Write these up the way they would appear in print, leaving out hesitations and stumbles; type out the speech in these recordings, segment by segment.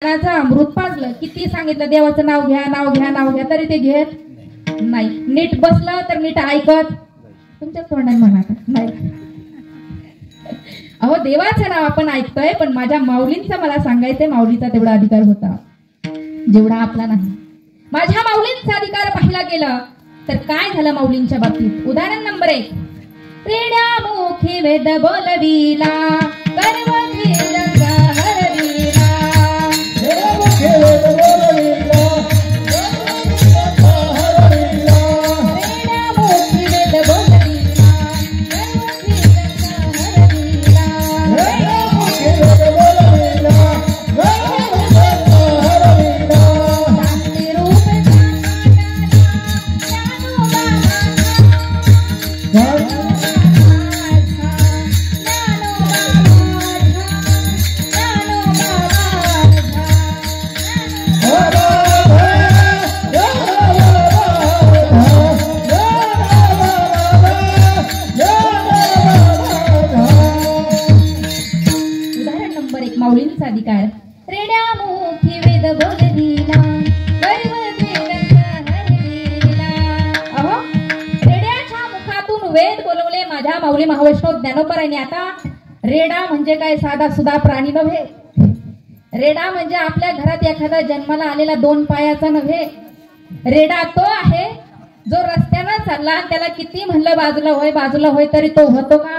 ज्ञानाचं अमृत पाजलं, किती सांगितलं देवाचं नाव घ्या नाव घ्या नाव घ्या, तरी ते घेत नाही. नीट बसलं तर नीट ऐकत तुमच्या तोंडाने म्हणा नाही. अहो देवाचं नाव आपण ऐकतोय, पण माझ्या माऊलींचं मला सांगायचंय, माऊलीचा तेवढा अधिकार होता जेवढा आपला नाही. माझ्या माऊलींचा अधिकार पाहिला गेला तर काय झालं माऊलींच्या बाबतीत. उदाहरण नंबर 1, रेड्या मुखी वेद बोलविला माऊलींचा अधिकार. रेड्या मुखी वेद बोलविला अहो रेड्याच्या मुखातून वेद बोलवले माझ्या माऊली महावैष्णव ज्ञानोबरांनी. आता रेडा म्हणजे काय साधा सुधा प्राणी नव्हे. रेडा म्हणजे आपल्या घरात एखादा जन्माला आलेला 2 पायाचा नव्हे. रेडा तो आहे जो रस्त्यानं चालला, त्याला किती म्हणलं बाजूला होय तरी तो होतो का?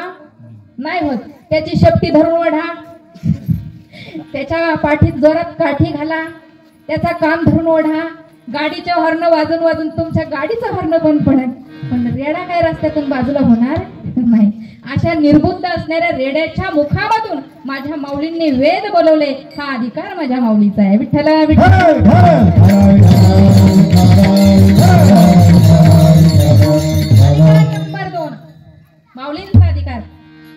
नाही होत. त्याची शेपटी धरून ओढा, त्याच्या पाठीत जोरात काठी घाला, त्याचा कान धरून ओढा, गाडीच्या हॉर्न वाजून वाजून तुमच्या गाडीचं हॉर्न बंद पडेल, पण रेडा काय रस्त्यातून बाजूला होणार नाही. अशा निर्बुद्ध असणाऱ्या रेड्याच्या मुखामधून माझ्या माऊलींनी वेद बोलवले. हा अधिकार माझ्या माऊलीचा आहे. विठ्ठला विठ्ठल. नंबर 2, माऊलींचा अधिकार.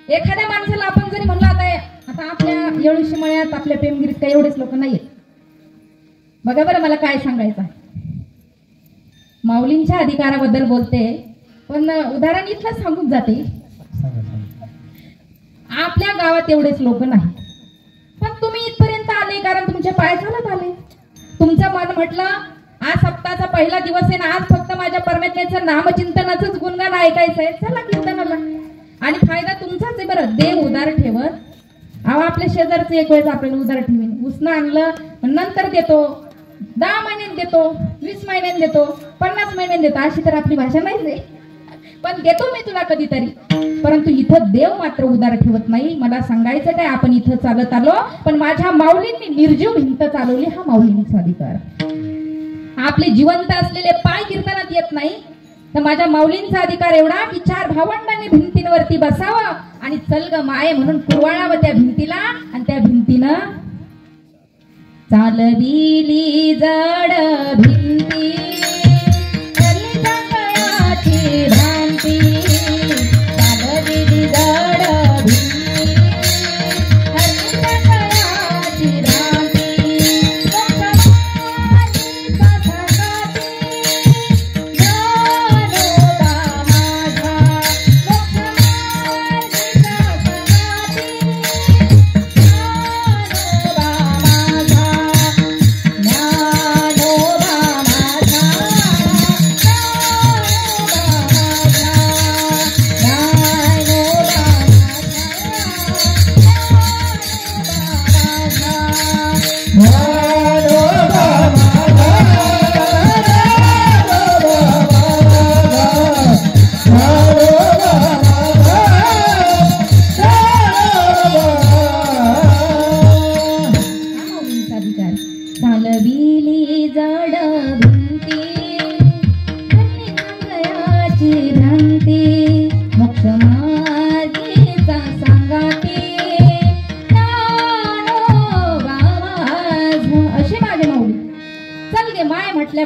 एखाद्या माणसाला आपण जरी म्हणलं आता आपल्या एवढीशी मळ्यात आपल्या पेमगिरीत काही एवढेच लोक नाहीयेत, बघा बरं मला काय सांगायचं. माऊलींच्या अधिकाराबद्दल बोलते, पण उदाहरण इथलं सांगून जाते. आपल्या गावात एवढेच लोक नाही, पण तुम्ही इथपर्यंत आले कारण तुमचे पाय चालत आले. तुमचं मन म्हटलं आज सप्ताहाचा पहिला दिवस आहे ना, आज फक्त माझ्या परमेश्वराचं नामचिंतनाचंच गुणगान ऐकायचंय, चला कीर्तनाला. आणि फायदा तुमचाच आहे बरं. देव उदार ठेवत. अहो आपल्या शेजारचं एक वेळेस आपल्याला उदार ठेवीन, उसनं आणलं नंतर देतो, 10 महिन्यात देतो, 20 महिन्यात देतो, 50 महिन्यात देतो, अशी तर आपली भाषा नाहीच आहे. पण देतो मी तुला कधीतरी. परंतु इथं देव मात्र उदार ठेवत नाही. मला सांगायचं काय, आपण इथं चालत आलो, पण माझ्या माऊलींनी निर्जीव भिंत चालवली. हा माऊलींचा अधिकार. आपले जिवंत असलेले पाय कीर्तनात येत नाही, तर माझ्या माऊलींचा अधिकार एवढा की 4 भावंडांनी भिंतींवरती बसावं आणि चल ग माये म्हणून कुरवाळावं त्या भिंतीला, आणि त्या भिंतीनं चालविली जड भिंती भ्रांती, चालविली जड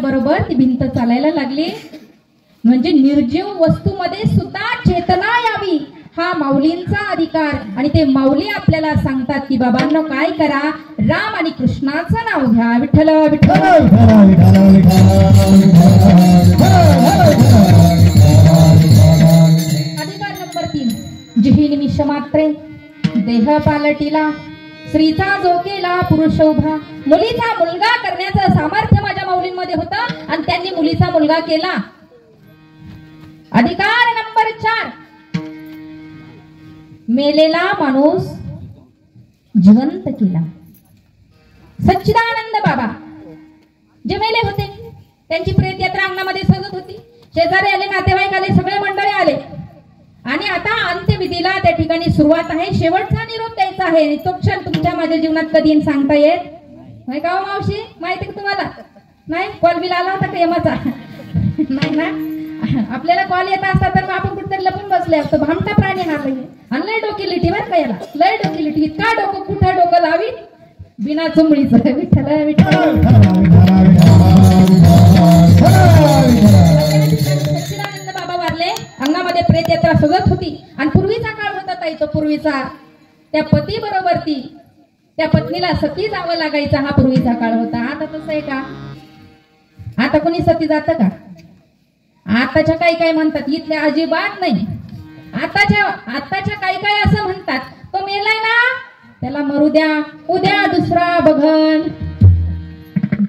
बरोबर ती भिंत चालायला लागली. म्हणजे निर्जीव वस्तूमध्ये सुद्धा चेतना यावी, हा माऊलींचा अधिकार. आणि ते माऊली आपल्याला सांगतात की बाबांनो काय करा, राम आणि कृष्णाचं नाव घ्या. विठ्ठल विठ्ठल. अधिकार नंबर 3, जिही निमिष मात्रे देह पालटिला, स्त्रीचा जो केला पुरुष उभा, मुलीचा मुलगा करण्याचं सामर्थ्य माझ्या माऊलींमध्ये होतं आणि त्यांनी मुलीचा मुलगा केला. अधिकार नंबर 4, मेलेला माणूस जिवंत केला. सच्चिदानंद बाबा जे मेले होते त्यांची प्रेत यात्रा अंगणामध्ये सजत होती. शेजारी आले, नातेवाईक आले, सगळे मंडळी आले आणि आता अंत्यविधीला त्या ठिकाणी सुरुवात आहे. शेवटचा निरोप द्यायचा आहे आणि तो क्षण तुमच्या माझ्या जीवनात कधी येईल सांगता येत नाही का हो मावशी? माहिती का तुम्हाला? नाही? कॉल बिल आला होता का यमाचा? नाही ना? आपल्याला कॉल येत असता तर आपण कुठेतरी लपून बसले असतो. भामटा प्राणी हा आणि लय डोकी लिटी बरं का याला, लय डोकी लिटी. इतका डोकं कुठं डोकं लावी बिना चुंबळीचं. विठ्ठल विठ्ठल. सच्चिदानंद बाबा वारले. अंगामध्ये प्रेत यात्रा सजत होती आणि पूर्वीचा काळ होता ताई तो. पूर्वीचा त्या पती बरोबर ती त्या पत्नीला सती जावं लागायचा हा पूर्वीचा काळ होता. आता तसं आहे का? आता कोणी सती जातं का? आताच्या काही काय म्हणतात इथल्या अजिबात नाही. आताच्या काही काय असं म्हणतात तो मेलाय ना त्याला मरू द्या, उद्या दुसरा बघन.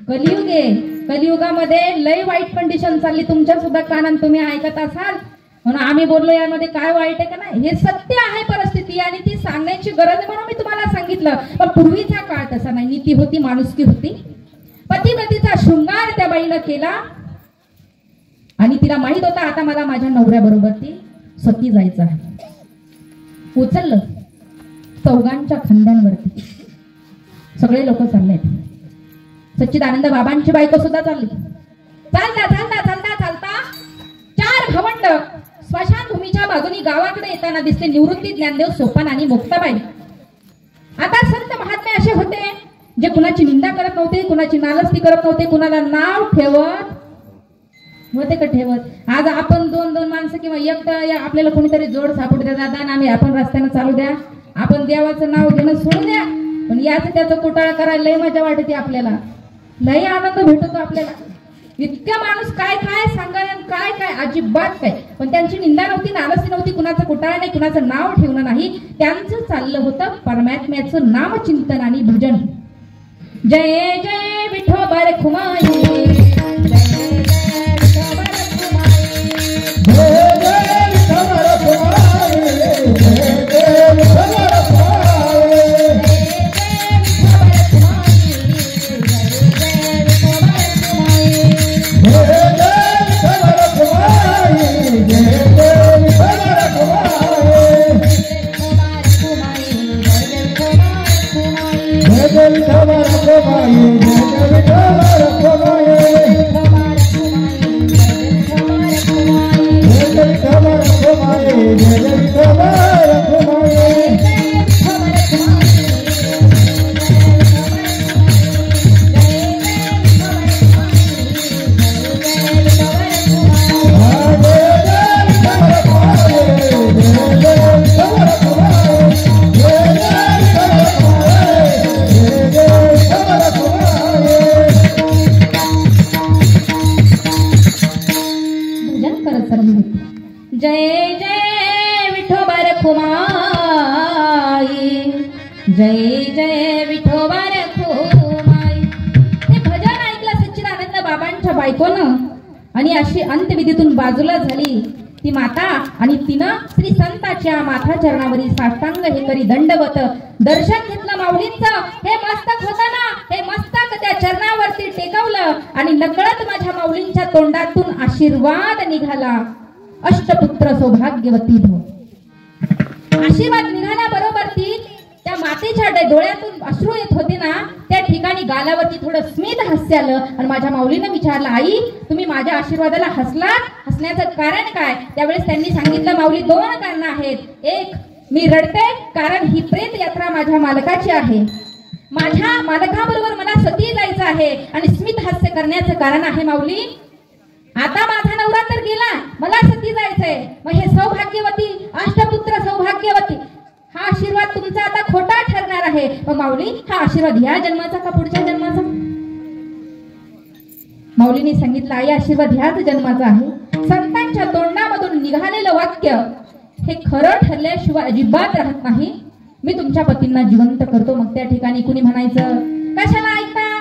कलियुग आहे. कलियुगामध्ये लय वाईट कंडिशन चालली. तुमच्या सुद्धा कानान तुम्ही ऐकत असाल म्हणून आम्ही बोललो यामध्ये काय वाईट आहे का नाही. हे सत्य आहे परिस्थिती आणि ती सांगण्याची गरज म्हणून मी तुम्हाला सांगितलं. पण पूर्वीचा काळ तसा नाही. नीती होती, माणुसकी होती. पतिव्रतीचा शृंगार त्या बाईनं केला आणि तिला माहित होता आता मला माझ्या नवऱ्याबरोबर ती सती जायचं आहे. उचललं चौघांच्या खांद्यांवरती. सगळे लोक चाललेत. सच्चिदानंद बाबांची बायको सुद्धा चालली. चालता चालता चालता चालता 4 भावंड स्मशानभूमीच्या बाजूनी गावाकडे येताना दिसले. निवृत्ती, ज्ञानदेव, सोपान आणि मुक्ताबाई. आता संत महात्मे असे होते जे कुणाची निंदा करत नव्हते, कुणाची नालस्ती करत नव्हते, कुणाला नाव ठेवत होते का ठेवत. आज आपण 2-2 माणसं किंवा एक आपल्याला कोणीतरी जोड सापडू द्या दादा आणि आपण रस्त्यानं चालू द्या, आपण देवाचं नाव घेणं सोडून द्या. पण याच त्याचं कुटाळा करायला लय मजा वाटते आपल्याला, लय आनंद भेटतो आपल्याला. इतक्या माणूस काय काय सांगा काय काय अजिबात काय. पण त्यांची निंदा नव्हती, नालस्ती नव्हती, कुणाचं कुटाळा नाही, कुणाचं नाव ठेवणं नाही. त्यांचं चाललं होतं परमात्म्याचं नामचिंतन आणि भजन. जय जय विठोबा रखुमाई, जय जय विठोबा रखुमाई, जय जय विठोबा रखुमाई. हे भजन ऐकलं सच्चिदानंद बाबांच्या बायकोनं आणि अशी अंत्यविधीतून बाजूला झाली ती माता आणि तिनं श्री संताच्या माथा चरणावरील साष्टांग हे करी दंडवत दर्शन घेतलं माऊलींचं. हे मस्तक होतं ना, हे मस्तक त्या चरणावरती टेकवलं आणि नकळत माझ्या माऊलींच्या तोंडातून आशीर्वाद निघाला. अष्टपुत्र सौभाग्यवती भव. आशीर्वाद निघाल्याबरोबर ती त्या मातेच्या डोळ्यातून अश्रू येत होते ना, त्या ठिकाणी गालावरती थोडं स्मित हास्य आलं आणि माझ्या माऊलीनं विचारलं, आई तुम्ही माझ्या आशीर्वादाला हसलात, हसण्याचं कारण काय? त्यावेळेस त्यांनी सांगितलं, माऊली 2 कारण आहेत. एक, मी रडते कारण ही प्रेत यात्रा माझ्या मालकाची आहे, माझ्या मालकाबरोबर मला सती जायचं आहे. आणि स्मित हास्य करण्याचं कारण आहे माऊली आता माझा नवरा तर गेला, मला सती जायचंय. मग हे सौभाग्यवती, अष्टपुत्र सौभाग्यवती हा आशीर्वाद तुमचा आता खोटा ठरणार आहे. मग माऊली हा आशीर्वाद ह्या जन्माचा का पुढच्या जन्माचा? माऊलीने सांगितलं, आई आशीर्वाद ह्याच जन्माचा आहे. संतांच्या तोंडामधून निघालेलं वाक्य हे खरं ठरल्याशिवाय अजिबात राहत नाही. मी तुमच्या पतींना जिवंत करतो. मग त्या ठिकाणी कुणी म्हणायचं, कशाला ऐकता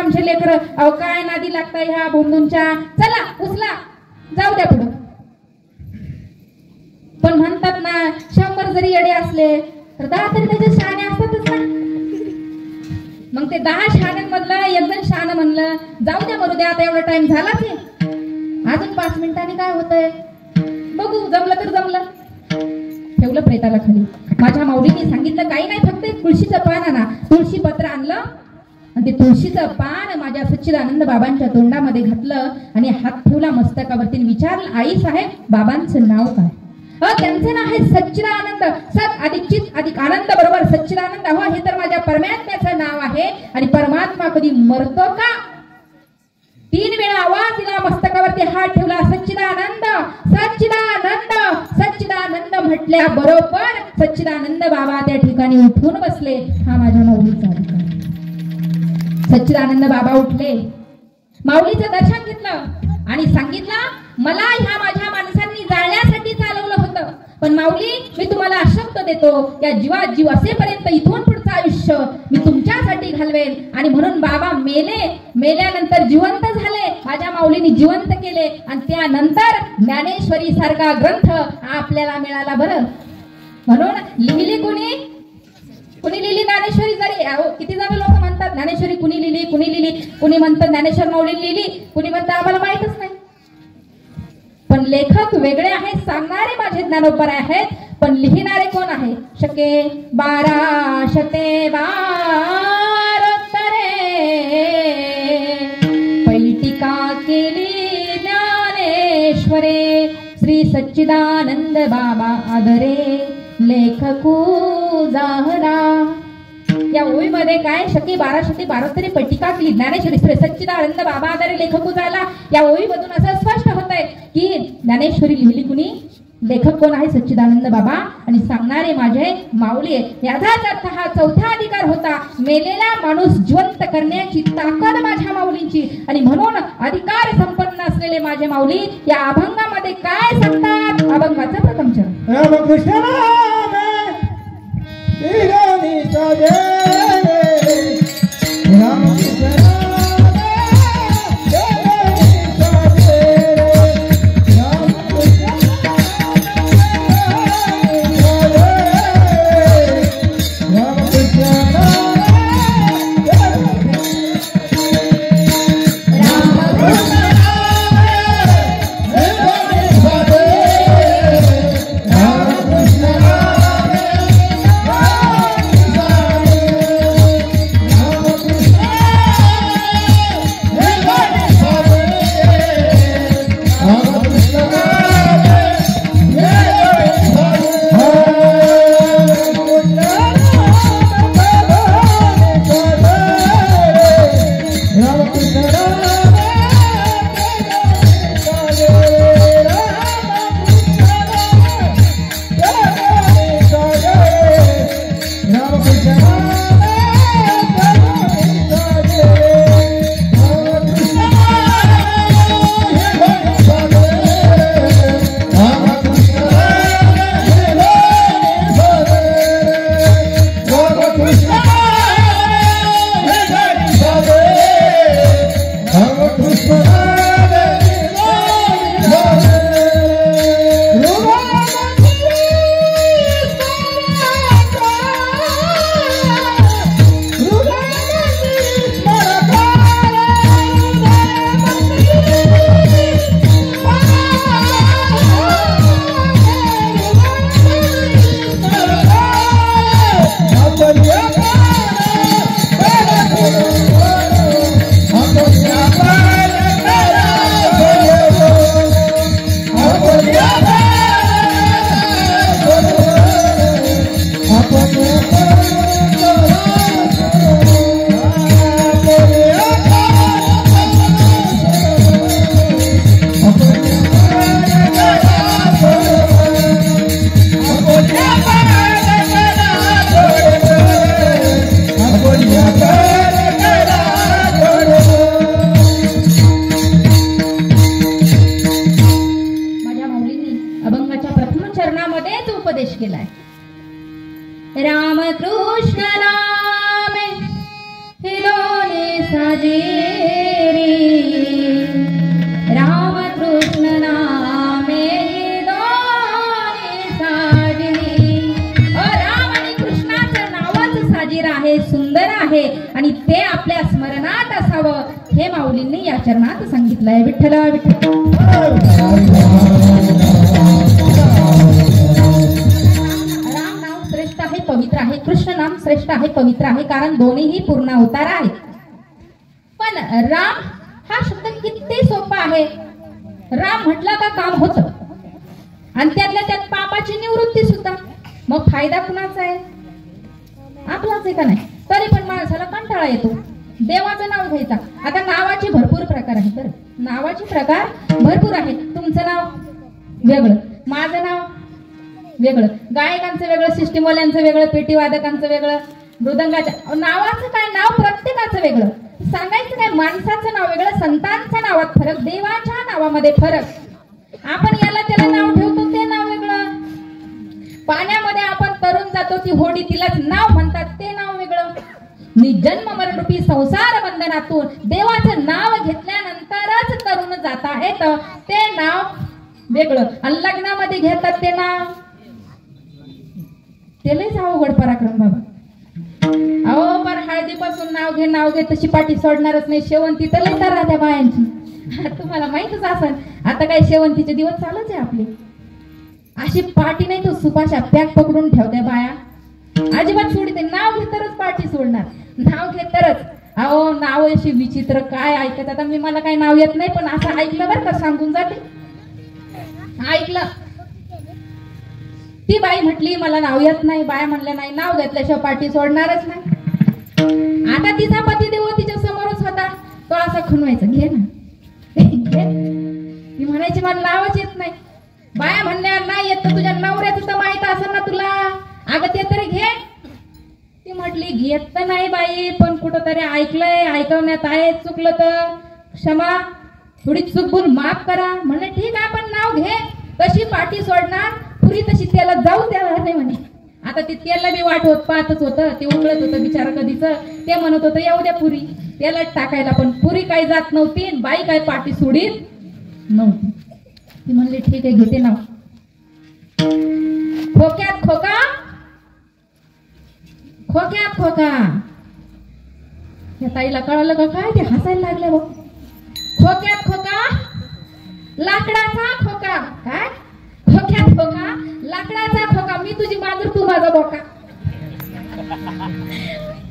आमचे लेकर. अहो काय नादी लागतं ह्या भोंदूंच्या. चला उचला जाऊ द्या पुढं. पण म्हणतात ना 100 जरी येडे असले तर 10 तरी त्याचे शहाणे असतातच ना. मग ते 10 शहाण्यांमधलं एक जण शहाणं म्हणलं जाऊ द्या मरू द्या आता एवढा टाइम झालाच आहे, अजून 5 मिनिटांनी काय होतंय बघू, जमलं तर जमलं. ठेवलं प्रेताला खाली. माझ्या माऊलीने सांगितलं काही नाही, फक्त एक तुळशीचं पान आणा. तुळशी पत्र आणलं आणि ते तुळशीचं पान माझ्या सच्चिदानंद बाबांच्या तोंडामध्ये घातलं आणि हात ठेवला मस्तकावरती. विचारलं आई साहेब बाबांचं नाव काय? त्यांचं नाव आहे सच्चिदानंद. सत अधिक चित अधिक आनंद बरोबर सच्चिदानंद. हो हे तर माझ्या परमात्म्याचं नाव आहे. आणि परमात्मा कधी मरतो का? 3 वेळा आवाज दिला, मस्तकावरती हात ठेवला. सच्चिदानंद सच्चिदानंद सच्चिदानंद म्हटल्या बरोबर सच्चिदानंद बाबा त्या ठिकाणी उठून बसले. हा माझ्या माऊलीचा अधिकार. सच्चिदानंद बाबा उठले, माऊलीचं दर्शन घेतलं आणि सांगितलं मला ह्या माझ्या माणसांनी जाळण्यासाठी चालवलं होतं, पण माऊली मी तुम्हाला शब्द देतो या जीवात जीव असेपर्यंत इथून पुढचं आयुष्य मी तुमच्यासाठी घालवेल. आणि म्हणून बाबा मेले. मेल्यानंतर जिवंत झाले. माझ्या माऊलीने जिवंत केले आणि त्यानंतर ज्ञानेश्वरी सारखा ग्रंथ आपल्याला मिळाला. बरं म्हणून लिहिली कुणी? कुणी लिहिली ज्ञानेश्वरी? जरी किती जण लोक म्हणतात ज्ञानेश्वरी कुणी लिहिली कुणी लिहिली. कुणी म्हणतात ज्ञानेश्वर माऊली लिहिली, कुणी म्हणतात आम्हाला माहितच नाही. पण लेखक वेगळे आहेत, सांगणारे माझे ज्ञानोपर आहेत, पण लिहिणारे कोण आहे? शके 12 शते 12 पैटिका केली ज्ञानेश्वरे. श्री सच्चिदानंद बाबा आदरे लेखकू जाहरा. या ओळीमध्ये काय शके 12 शते 12 तरी पैटिका केली ज्ञानेश्वरी श्री सच्चिदानंद बाबा आदरे लेखकू झाला. या ओळीमधून असं स्पष्ट होत आहे की ज्ञानेश्वरी लिहिली कुणी? लेखक कोण आहे? सच्चिदानंद बाबा. आणि सांगणारे माझे माऊली आहे. याचाच अर्थ हा चौथा अधिकार होता, मेलेला माणूस जिवंत करण्याची ताकद माझ्या माऊलींची. आणि म्हणून अधिकार संपन्न असलेले माझे माऊली या अभंगामध्ये काय सांगतात? अभंगाचं प्रथम चरण. रामकृष्ण आहे आणि ते आपल्या स्मरणात असावं हे माऊलींनी या चरणात सांगितलंय. विठ्ठल विठ्ठल. राम नाम श्रेष्ठ आहे, पवित्र आहे. कृष्ण नाम श्रेष्ठ आहे, पवित्र आहे, कारण दोन्हीही पूर्ण अवतार आहेत. पण राम हा शब्द किती सोपा आहे. राम म्हटला का काम होतं आणि त्यातल्या त्यात पापाची निवृत्ती सुद्धा. मग फायदा कुणाचा आहे? आपलाच आहे का नाही? तरी पण माणसाला कंटाळा येतो देवाचं नाव घ्यायचा. आता नावाचे भरपूर प्रकार आहेत. बरं, नावाचे प्रकार भरपूर आहेत. तुमचं नाव वेगळं, माझं नाव वेगळं, गायकांचं वेगळं, सिस्टीमवाल्यांचं वेगळं, पेटीवादकांचं वेगळं, मृदंगाच्या नावाचं काय नाव प्रत्येकाचं वेगळं. सांगायचं काय? माणसाचं नाव वेगळं, संतांच्या नावात फरक, देवाच्या नावामध्ये फरक. आपण याला त्याला नाव ठेवतो ते नाव वेगळं. पाण्यामध्ये आपण तरुण जातो ती होडी, तिलाच नाव म्हणतात, ते नाव वेगळं. जन्म मरणरूपी संसार बंधनातून देवाचं नाव घेतल्यानंतरच तरुण जाता येतं, ते नाव वेगळं. आणि लग्नामध्ये घेतात ते नाव, ते लयच अवघड पराक्रम बाबा. अहो पण हळदीपासून नाव घे तशी पाठी सोडणारच नाही. शेवंती तर लय तर राहत्या बायांची, तुम्हाला माहितच असेल. आता काय शेवंतीचे दिवस चालूच आहे आपले. अशी पाठी नाही तो सुपाशा पॅक पकडून ठेवत्या बाया, अजिबात सोडते. नाव घेत तरच पाठी सोडणार, नाव घेत तरच. अहो नाव अशी विचित्र काय ऐकत. आता मला काही नाव येत नाही, पण असं ऐकलं बरं का, सांगून जाते. ऐकलं, ती बाई म्हटली मला नाव येत नाही. बाया म्हणल्या नाही, नाव घेतल्याशिवाय पाठी सोडणारच नाही. आता तिचा पतिदेव तिच्या समोरच होता, तो असा खुनवायचा, घे ना घे. ती म्हणायची मला नावच येत नाही. बाया म्हणल्या नाही येत तर तुझ्या नवऱ्याचं तर माहित असेल ना तुला, अगं ते तरी घे. ती म्हटली घेत तर नाही बाई, पण कुठंतरी ऐकलंय, ऐकवण्यात आहे, चुकलं तर क्षमा, थोडी चुकून माफ करा. म्हणे ठीक आहे, पण नाव घे. तशी पाठी सोडणार. पुरी तशी त्याला जाऊ द्यायला नाही म्हणे. आता ते त्याला बी वाट होत पाहतच होतं, ते उकळत होतं बिचारा कधीच. ते म्हणत होतं येऊ द्या पुरी, त्याला टाकायला, पण पुरी काही जात नव्हती, बाई काय पाठी सोडीत नव्हती. ती म्हणली ठीक आहे, घेते नाव. खोक्यात खोका, खोक्यात खोका. या ताईला कळलं का काय? ते हसायला लागले बघ. खोक्यात खोका, लाकडाचा खोका. काय? खोक्यात खोका, लाकडाचा खोका. मी तुझी मांजर, तू माझा बोका.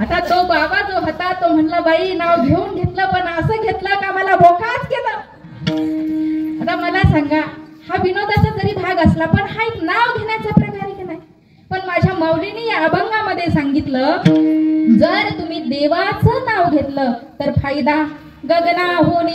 आता तो बाबा जो होता तो म्हणला बाई नाव घेऊन घेतलं, पण असं घेतलं का मला बोकाच केलं. आता मला सांगा, हा विनोदाचा जरी भाग असला, पण हा एक नाव घेण्याचा प्रकार आहे की नाही? पण माझ्या माऊलीने या अभंगामध्ये सांगितलं, जर तुम्ही देवाचं नाव घेतलं तर फायदा गगनाहून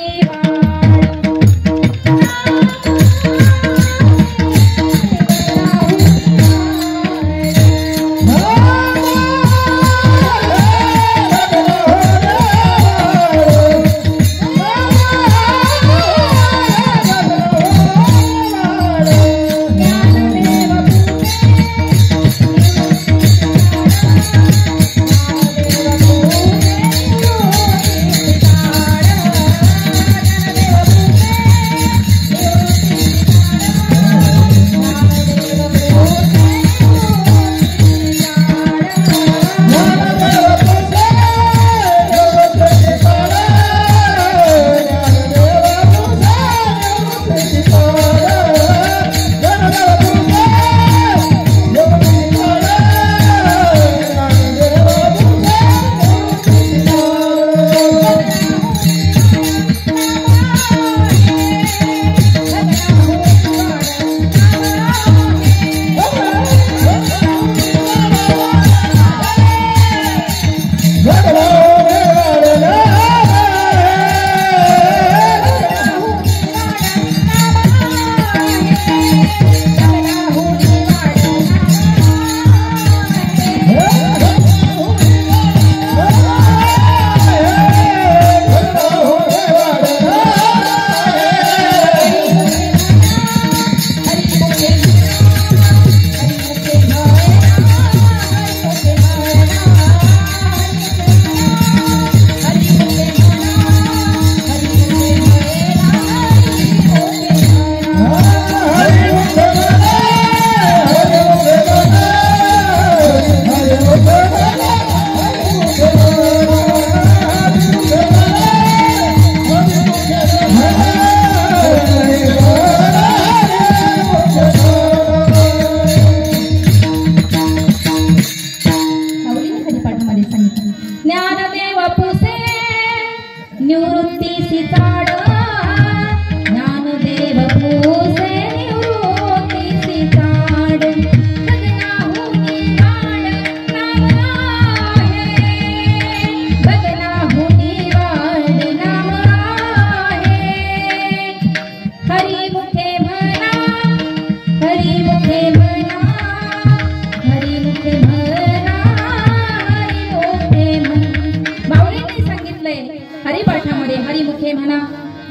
हरिमुखे म्हणा,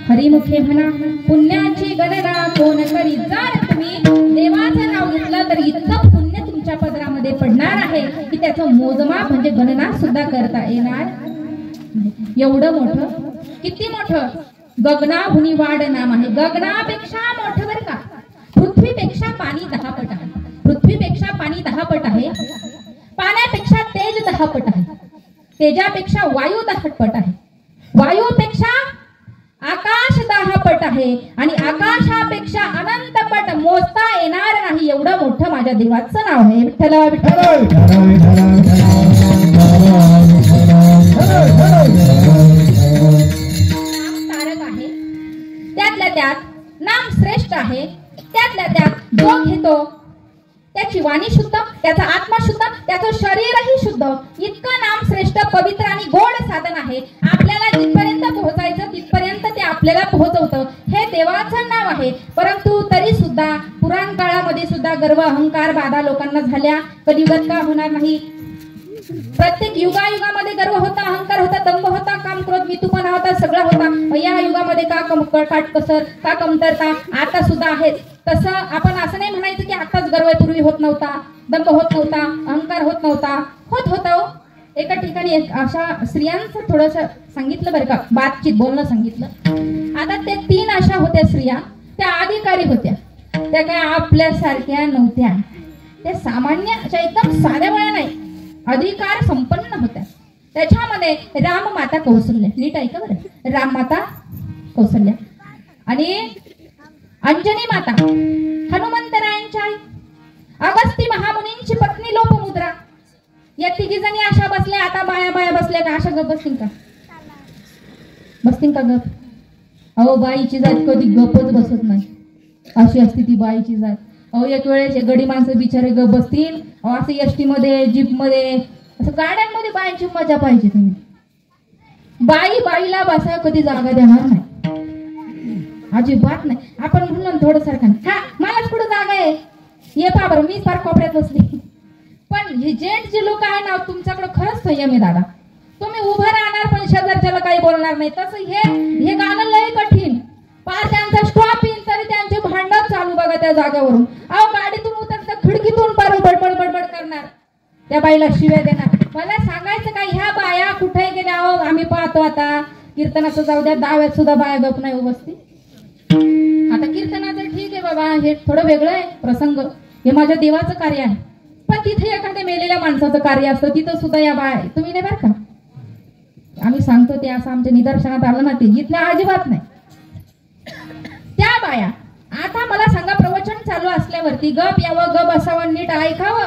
हरिमुखे म्हणा, पुण्याची गणना कोण करी. जर तुम्ही देवाचं नाव घेतलं तर इतकं पुण्य तुमच्या पदरामध्ये पडणार आहे की त्याचं मोजमाप म्हणजे गणना सुद्धा करता येणार. एवढं मोठं, किती मोठं, गगनाभुनी वाढ नाम आहे. गगनापेक्षा मोठं बरं का. पृथ्वीपेक्षा पाणी 10 पट आहे. पृथ्वीपेक्षा पाणी 10 पट आहे. पाण्यापेक्षा तेज 10 पट आहे. तेजापेक्षा वायू 10 पट आहे. वायूपेक्षा आकाश 10 पट आहे. आणि आकाशापेक्षा अनंत पट मोजता येणार नाही एवढं मोठं माझ्या देवाचं नाव आहे. विठ्ठल विठ्ठल तारक आहे. त्यातल्या त्यात नाम श्रेष्ठ आहे. त्यातल्या त्यात जो घेतो त्याची वाणी शुद्ध, त्याचा आत्मा शुद्ध, त्याचं शरीरही शुद्ध. इतकं नाम श्रेष्ठ, पवित्र आणि गोड साधन आहे. आपल्याला जिथपर्यंत पोहोचायचं तिथपर्यंत ते आपल्याला पोहोचवतं. हे देवाचं नाव आहे. परंतु तरी सुद्धा पुराण काळामध्ये सुद्धा गर्व अहंकार बाधा लोकांना झाल्या. कलियुगात का होणार नाही. प्रत्येक युगायुगामध्ये गर्व होता, अहंकार होता, दंभ होता, काम क्रोध मितूपणा होता, सगळं होता. या युगामध्ये का काटकसर, का कमतरता आता सुद्धा आहे. तसं आपण असं नाही म्हणायचं की आताच गर्व पूर्वी होत नव्हता, दंभ होत नव्हता, अहंकार होत नव्हता. होत होता. एका ठिकाणी अशा स्त्रियांचं थोडस सांगितलं बरं का, बातचीत बोलणं सांगितलं. आता ते 3 अशा होत्या स्त्रिया, त्या अधिकारी होत्या. त्या काय आपल्यासारख्या नव्हत्या. त्या सामान्य अशा एकदम साध्या वया नाही, अधिकार संपन्न होत्या. त्याच्यामध्ये राममाता कौसल्या, नीट ऐका बरं, राममाता कौसल्या आणि अंजनी माता हनुमंतरायांची आई, अगस्ती महामुनींची पत्नी लोपमुद्रा. या 3 जणी अशा बसल्या. आता बाया बाया बसल्या का अशा गप बसतील का? बसतील का गप? अहो बाईची जात कधी गपच बसत नाही. अशी असते ती बाईची जात. अहो एक वेळेस गडी माणसं बिचारे गप बसतील. अहो असं एसटी मध्ये, जीप मध्ये, असं गाड्यांमध्ये बाईची मजा पाहिजे तुम्ही. बाई बाईला बसायला कधी जागा देणार नाही, अजिबात नाही. आपण म्हणून थोडं सारखं हा मलाच कुठं जागा आहे, ये पा बरं मी फार कोपऱ्यात बसली. पण हे जेंट्स जे लोक आहे ना, तुमच्याकडे खरंच संयम आहे दादा. तुम्ही उभं राहणार पण शेजारच्याला काही बोलणार नाही. तसं हे गाणं लय कठीण. पार त्यांचा स्टॉप येईल तरी त्यांचे भांडण चालू बघा त्या जागेवरून. अहो गाडीतून उतरता खिडकीतून पार बडबड बडबड करणार, त्या बाईला शिव्या देणार. मला सांगायचं काय, ह्या बाया कुठे गेल्या? अहो आम्ही पाहतो आता कीर्तनाचं जाऊ द्या, दाव्यात सुद्धा बाया गप नाही उपस्थित. आता कीर्तनाचं ठीक आहे बाबा, हे थोडं वेगळं आहे प्रसंग, हे माझ्या देवाचं कार्य आहे. पण तिथे एखाद्या मेलेल्या माणसाचं कार्य असतं, तिथं सुद्धा या बाया तुम्ही नाही बरं का. आम्ही सांगतो ते असं आमच्या निदर्शनात आलं ना, ते इथल्या अजिबात नाही. त्या बाया आता मला सांगा, प्रवचन चालू असल्यावरती गप यावं, गप बसावं, नीट ऐकावं,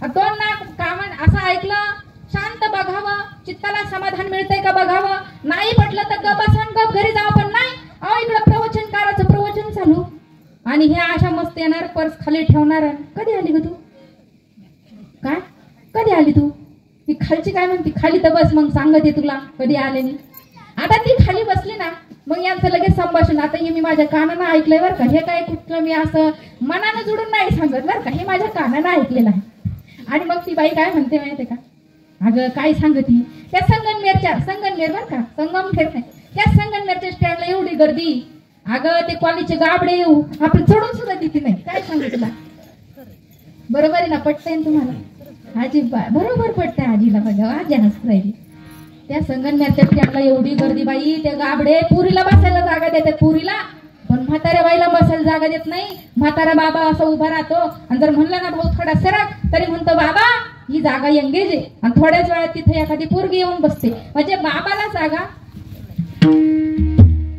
दोन ना कामन असं ऐकलं, शांत बघावं, चित्ताला समाधान मिळतंय का बघावं. नाही पटलं तर गप बसावं, गप घरी जावं. पण नाही, अहो इकडं प्रवचनकाराचं प्रवचन चालू आणि हे अशा मस्त येणार, पर्स खाली ठेवणार. कधी आली ग तू? काय कधी आली तू? ती खालची काय म्हणते, खाली तर बस, मग सांगते तुला कधी आले नाही. आता ती खाली बसली ना, मग यांचं लगेच संभाषण. आता हे मी माझ्या कानानं ऐकलंय बरं का, हे काय कुठलं मी असं मनानं जुडून नाही सांगत बरं का, हे माझ्या कानानं ऐकलेलं आहे. आणि मग ती बाई काय म्हणते माहितीये का, अगं काय सांगती, त्या संगमनेर बरं का, संगमनेर नाही, त्या संगमनेरच्या स्टँडला एवढी गर्दी. अगं ते कॉलेजचे गाबडे येऊ आपण चढून सुद्धा देते नाही. काय सांगू तुला, बरोबर आहे ना? पटतंय ना तुम्हाला? आजी बरोबर पटतंय आजीला. बघा आजी हसत राहिली. त्या संगमनेरच्या स्टँडला एवढी गर्दी बाई, त्या गाबडे पुरीला बसायला जागा देतात पुरीला, पण म्हाताऱ्या बाईला बसायला जागा देत नाही. म्हातारा बाबा असं उभा राहतो आणि जर म्हणलं ना भाऊ थोडा सरक, तरी म्हणतो बाबा ही जागा एंगेज आहे. आणि थोड्याच वेळात तिथे एखादी पोरगी येऊन बसते. म्हणजे बाबाला जागा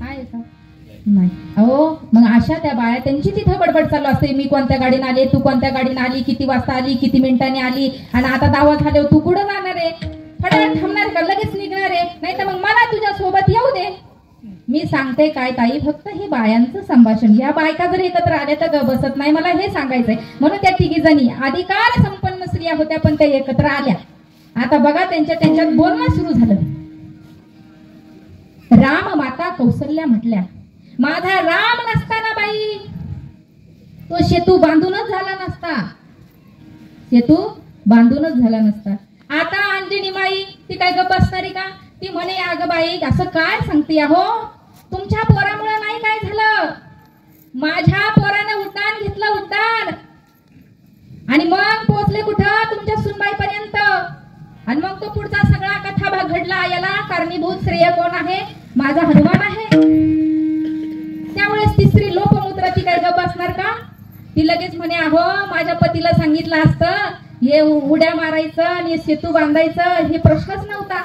आहे का नाही. अहो मग अशा त्या बाया, त्यांची तिथं बडबड चालू असते. मी कोणत्या गाडीने आले, तू कोणत्या गाडीने आली, किती वाजता आली, किती मिनिटांनी आली, आणि आता दावा झाल्यावर तू कुठं जाणार आहे, थोड्या वेळ थांबणार का, लगेच निघणार आहे, नाही तर मग मला तुझ्या सोबत येऊ दे. मी सांगते काय ताई, फक्त हे बायांचं संभाषण. या बायका जर एकत्र आल्या तर बसत नाही, मला हे सांगायचंय. म्हणून त्या 3 जणी अधिकार संपन्न स्त्रिया होत्या, पण त्या एकत्र आल्या. आता बघा त्यांच्यात बोलणं सुरू झालं. राम माता कौसल्या म्हटल्या, माझा राम नसताना बाई तो सेतू बांधूनच झाला नसता, सेतू बांधूनच झाला नसता. आता अंजनी माई ती काय गप्प बसणारी का? ती म्हणे अगं बाई असं काय सांगते हो, तुमच्या पोरामुळे नाही काय झालं, माझ्या पोराने उड्डाण घेतलं उड्डाण, आणि मग पोहोचले कुठं तुमच्या सुनबाईपर्यंत, आणि मग तो पुढचा सगळा कथा भाग घडला. याला कारणीभूत श्रेय कोण आहे, माझा हनुमान आहे. त्यावेळेस ती स्त्री लोपमुद्रा ती काय गप्प असणार का, ती लगेच म्हणे अहो माझ्या पतीला सांगितलं असतं हे उड्या मारायचं आणि सेतू बांधायचं हे प्रश्नच नव्हता,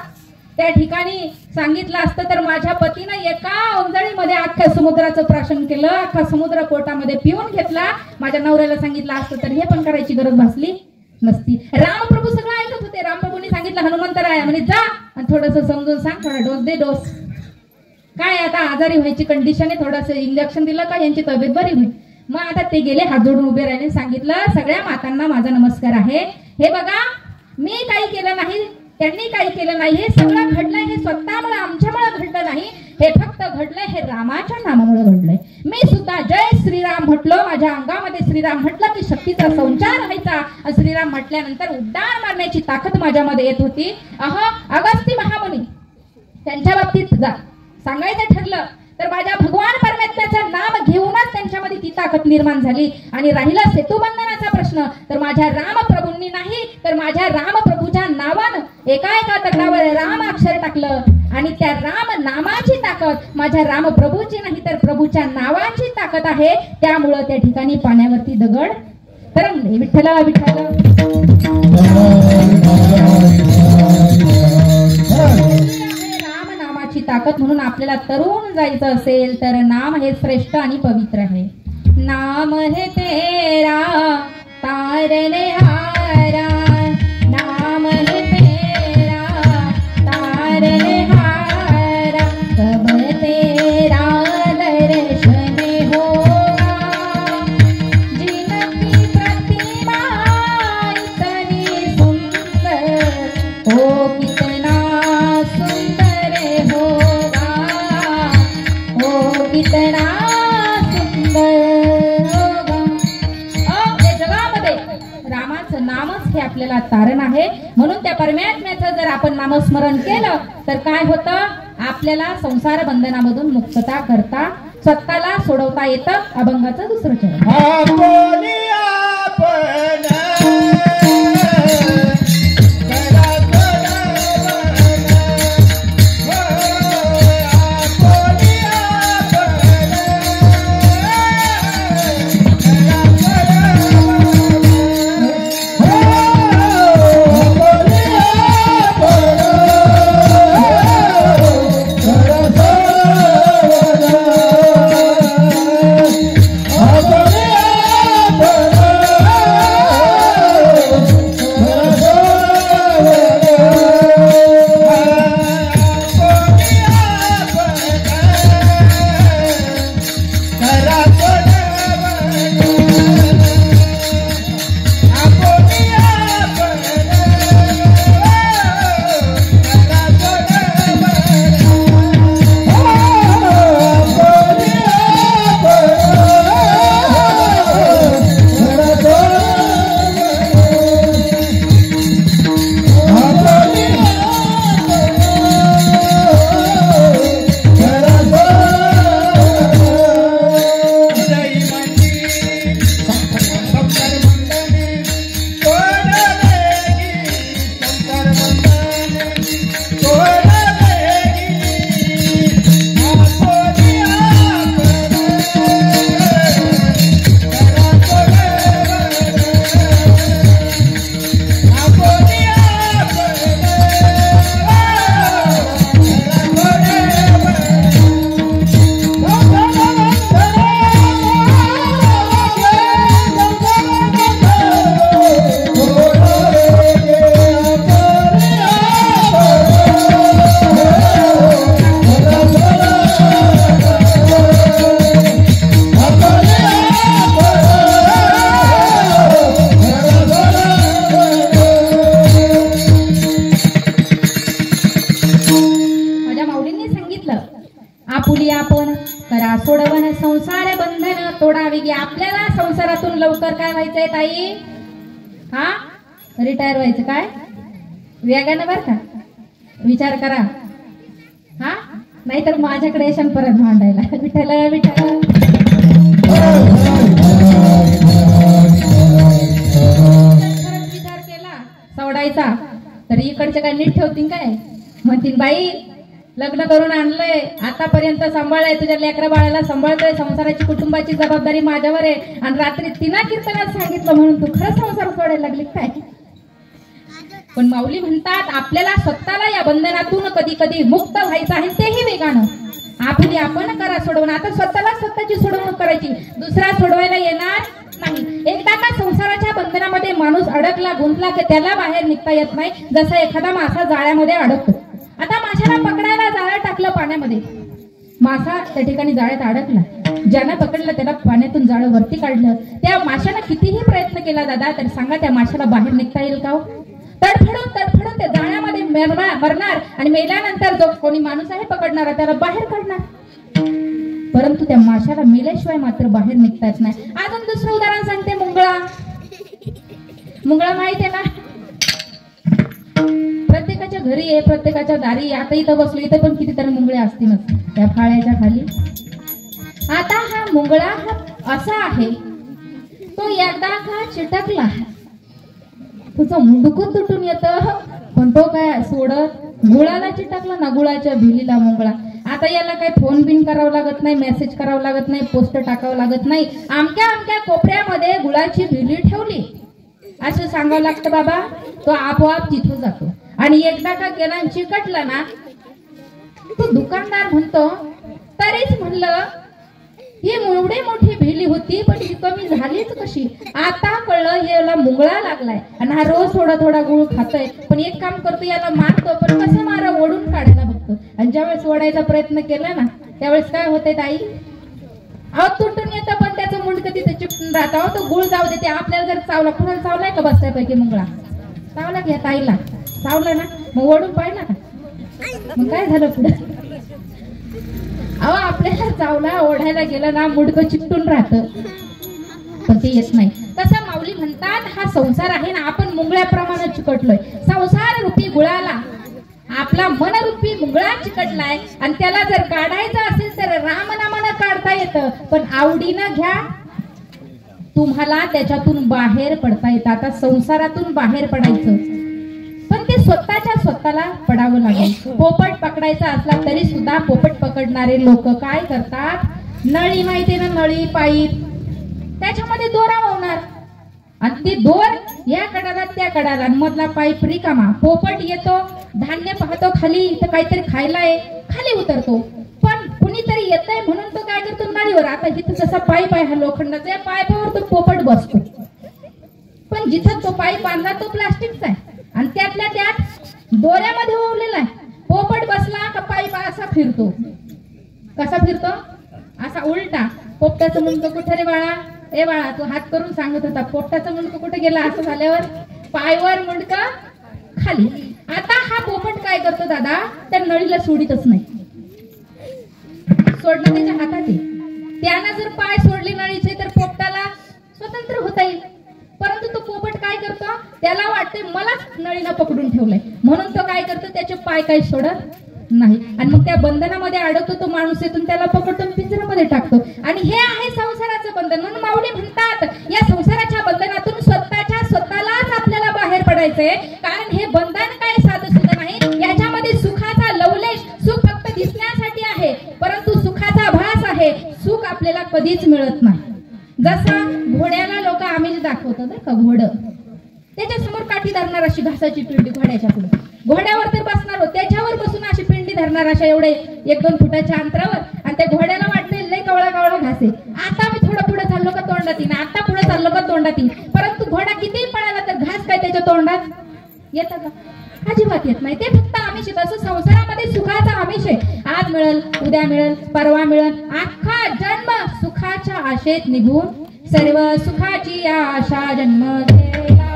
त्या ठिकाणी सांगितलं असतं तर माझ्या पतीनं एका ओंजळीमध्ये अख्ख्या समुद्राचं प्राशन केलं, अख्खा समुद्र पोटामध्ये पिऊन घेतला. माझ्या नवऱ्याला सांगितलं असतं तर हे पण करायची गरज भासली नसती. रामप्रभू सगळं ऐकत होते. रामप्रभूंनी सांगितलं हनुमंतराय म्हणे जा आणि थोडस समजून सांग, थोडा डोस दे, डोस काय आता आजारी व्हायची कंडिशन आहे, थोडस इंजेक्शन दिलं का यांची तब्येत बरी होईल. मग आता ते गेले हात जोडून उभे राहिले, सांगितलं सगळ्या मातांना माझा नमस्कार आहे, हे बघा मी काही केलं नाही, त्यांनी काही केलं नाही, हे सगळं घडलंय हे स्वतःमुळे आमच्यामुळे घडलं नाही, हे फक्त घडलंय हे रामाच्या नामामुळे घडलंय. मी सुद्धा जय श्रीराम म्हटलो, माझ्या अंगामध्ये श्रीराम म्हटलं की शक्तीचा संचार व्हायचा, आणि श्रीराम म्हटल्यानंतर उड्डाण मारण्याची ताकद माझ्यामध्ये येत होती. अगस्ती महामुनी त्यांच्या बाबतीत सांगायचं ठरलं तर माझ्या भगवान परमेश्वराचं नाम घेऊनच त्यांच्यामध्ये ती ताकद निर्माण झाली. आणि राहिला सेतुबंधनाचा प्रश्न तर माझ्या रामप्रभूंनी नाही तर माझ्या रामप्रभूच्या नावानं एका एका दगडावर राम अक्षर टाकलं, आणि त्या राम नामाची ताकद माझ्या रामप्रभूची नाही तर प्रभूच्या नावाची ताकद आहे. त्यामुळं त्या ठिकाणी पाण्यावरती दगड तरंगले. विठ्ठला विठ्ठला ताकद. म्हणून आपल्याला तरुण जायचं असेल तर नाम हे श्रेष्ठ आणि पवित्र आहे. नाम है तेरा तारने हारा, नाम है तेरा तारने हारा, कब तेरा दर्शन होगा, जिनकी प्रतिमा इतनी सुंदर हो कितना कितना सुंदर होगा. या जगामध्ये रामाचं नामच हे आपल्याला तारण आहे. म्हणून त्या परमात्म्याचं जर आपण नामस्मरण केलं तर काय होतं, आपल्याला संसार बंधनामधून मुक्तता करता स्वतःला सोडवता येतं. अभंगाचं दुसरं चरण. आपल्याला संसारातून लवकर काय व्हायचंय ताई, रिटायर व्हायचं काय वेगानं बर का, विचार करा. हा, नाहीतर माझ्याकडे येशान परत भांडायला. विठ्ठल विठ्ठल. विचार केला सोडायचा तर इकडचे काय नीट ठेवतील काय? म्हणतील बाई लग्न करून आणलंय, आतापर्यंत सांभाळलंय, तुझ्या लेकरा बाळाला सांभाळतोय, संसाराची कुटुंबाची जबाबदारी माझ्यावर आहे, आणि रात्री तिना कीर्तनात सांगितलं म्हणून तू खरं संसार सोडायला लागली काय? पण माऊली म्हणतात आपल्याला स्वतःला या बंधनातून कधी कधी मुक्त व्हायचं आहे, तेही वेगानं. आपली आपण करा सोडवून. आता स्वतःला स्वतःची सोडवणूक करायची, दुसरा सोडवायला येणार नाही. एकदा का संसाराच्या बंधनामध्ये माणूस अडकला गुंतला की त्याला बाहेर निघता येत नाही. जसा एखादा मासा जाळ्यामध्ये अडकतो. आता माशाला पकडायला जाळं टाकलं पाण्यामध्ये, मासा त्या ठिकाणी जाळ्यात अडकला. ज्यानं पकडलं त्याला पाण्यातून जाळं वरती काढलं. त्या माशाला कितीही प्रयत्न केला दादा, तर सांगा त्या माशाला बाहेर निघता येईल का? तडफडून तडफडून त्या जाळ्यामध्ये मरणार, आणि मेल्यानंतर जो कोणी माणूस आहे पकडणारा त्याला बाहेर काढणार. परंतु त्या माशाला मेल्याशिवाय मात्र बाहेर निघता येत नाही. अजून दुसरं उदाहरण सांगते. मुंगळा. मुंगळा माहित आहे ना? प्रत्येकाच्या घरी आहे, प्रत्येकाच्या दारी. आता इथं बसलो, इथं पण कितीतरी मुंगळे असतीलच त्या फाळ्याच्या खाली. आता हा मुंगळा हा असा आहे, तो एकदा का चिटकला तुझं मुंडकून तुटून येतं, पण तो काय सोडत गुळाला चिटकला ना, गुळाच्या भिलीला मुंगळा. आता याला काही फोन बिन करावं लागत नाही, मेसेज करावं लागत नाही, पोस्ट टाकावं लागत नाही. अमक्या अमक्या कोपऱ्यामध्ये गुळाची भिली ठेवली असं सांगावं लागतं बाबा, तो आपोआप तिथं जातो. आणि एकदा का गेला चिकटला ना, तो दुकानदार म्हणतो तरीच म्हणलं ही एवढी मोठी भिली होती पण ही कमी झालीच कशी? आता कळलं याला मुंगळा लागलाय आणि हा रोज थोडा थोडा गुळ खातोय. पण एक काम करतो, याला मारतो, पण कसं मारा ओढून काढायला बघतो. आणि ज्यावेळेस ओढायचा प्रयत्न केला ना, त्यावेळेस काय होतंय ताई? अहो तुटून येतं, पण त्याचं मुंडकं तिथे चिपटून राहतं. अहो तो गुळ जाऊ देते. आपल्याला जर चावला, कुणाला चावलाय का बसल्यापैकी मुंगळा? चावला घ्या ताईला, चावलं ना, मग ओढून पाहिला का? मग काय झालं पुढे? अहो आपल्याला चावला, ओढायला गेलं ना, मुंडकं चिपटून राहतं, पण ते येत नाही. तसं माऊली म्हणतात हा संसार आहे ना, आपण मुंगळ्याप्रमाणे चिकटलोय. संसार रूपी गुळाला आपला मनरूपी मुंगळा चिकटलाय, आणि त्याला जर काढायचं असेल तर रामनामानं काढता येतं, पण आवडीनं घ्या, तुम्हाला त्याच्यातून बाहेर पडता येतं. आता संसारातून बाहेर पडायचं, पण ते स्वतःच्या स्वतःला पडावं लागेल. पोपट पकडायचा असला तरी सुद्धा पोपट पकडणारे लोक काय करतात? नळी माहिती ना, नळी पाईप, त्याच्यामध्ये दोरा होणार, आणि ती दोर या कडाला त्या कडाला, मधला पाईप रिकामा. पोपट येतो, धान्य पाहतो खाली, इथं काहीतरी खायला आहे, खाली उतरतो. पण कुणीतरी येतंय म्हणून तो काय करतो? नळीवर. आता इथं जसा पाईप आहे हा लोखंडाचा, या पाईपावर तो पोपट बसतो. पण जिथं तो पाईप बांधला तो प्लास्टिकचा आहे, आणि त्यातल्या त्यात दोऱ्यामध्ये ओवलेला आहे. पोपट बसला का पाईप असा फिरतो. कसा फिरतो? असा उलटा. पोपटाचं मुंडकं कुठे रे बाळा? ए बाळा, तू हात करून सांगत होता, पोपटाचं मुंडकं कुठे गेला? असं झाल्यावर पायवर मुंडकं खाली. आता हा पोपट काय करतो दादा? त्या नळीला सोडितच नाही. सोडणं त्याच्या हातात आहे. त्यानं जर पाय सोडले नळीचे तर पोपटाला स्वतंत्र होता येईल. परंतु तो पोपट काय करतो? त्याला वाटते मलाच नळीनं पकडून ठेवलंय, म्हणून तो काय करतो? त्याचे पाय काही सोडत नाही, आणि मग त्या बंधनामध्ये अडकतो तो माणूस. येथून त्याला पकडतो, पिंजऱ्यामध्ये टाकतो. आणि हे आहे संसाराचं बंधन. म्हणून माऊली म्हणतात या संसाराच्या बंधनातून स्वतःच्या स्वतःलाच आपल्याला बाहेर पडायचंय. कारण हे बंधन काय साधं सुद्धा नाही. याच्यामध्ये सुखाचा लवलेश, सुख फक्त दिसण्यासाठी आहे, परंतु सुखाचा भास आहे. सुख आपल्याला कधीच मिळत नाही. जसा घोड्याला लोक आमिष दाखवतात का, घोडं त्याच्या समोर काठी धरणार अशी घासाची पिंडी घोड्याच्या पुढे, घोड्यावर तर बसणार हो, त्याच्यावर बसून अशी पिंडी धरणार अशा एवढे 1-2 फुटाच्या अंतरावर, आणि त्या घोड्याला वाटते लय कवळा कवळा घास आहे. आता मी थोडं पुढे चाललो का तोंडात येईन, आता पुढे चाललो का तोंडात येईन. परंतु घोडा कितीही पळाला तर घास काय त्याच्या तोंडात येतं का? अजिबात येत नाही. ते फक्त आमिष आहे. तसं संसारामध्ये सुखाचा आमिष आहे. आज मिळेल, उद्या मिळेल, परवा मिळेल. अख्खा जन्म सुखाच्या आशेत निघून सर्व सुखाची आशा जन्म गेला.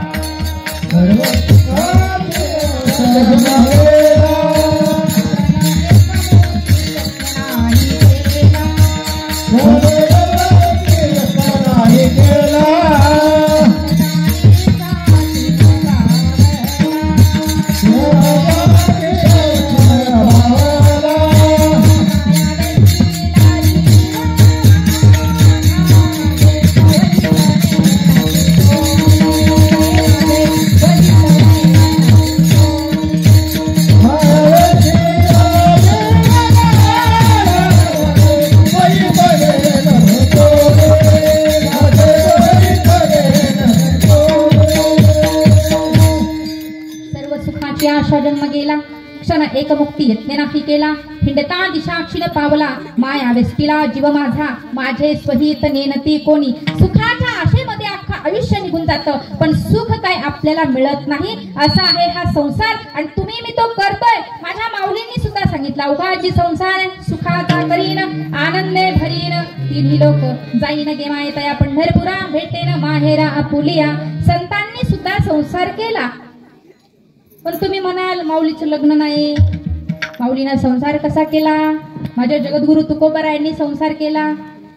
पण एक मुक्ती यत्ने नाही केला. हिंडता दिशाक्षीण पावला माया वेष्टीला जीव माझा माझे स्वहित नेनती कोणी. सुखाच्या आशेमध्ये अख्खा आयुष्य निघून जातं पण सुख काय आपल्याला मिळत नाही. असा आहे हा संसार आणि तुम्ही मी तो करतोय. माझ्या माऊलींनी सुद्धा सांगितलं उगाची संसार सुखाचा करीन आनंदे भरीन. तिन्ही लोक जाईन गे माये तया पंढरपुरा भेटेन माहेरा आपुलिया. संतांनी सुद्धा संसार केला पण तुम्ही म्हणाल माऊलीचं लग्न नाही. माऊलीनं संसार कसा केला. माझ्या जगद्गुरु तुकोबारायांनी संसार केला.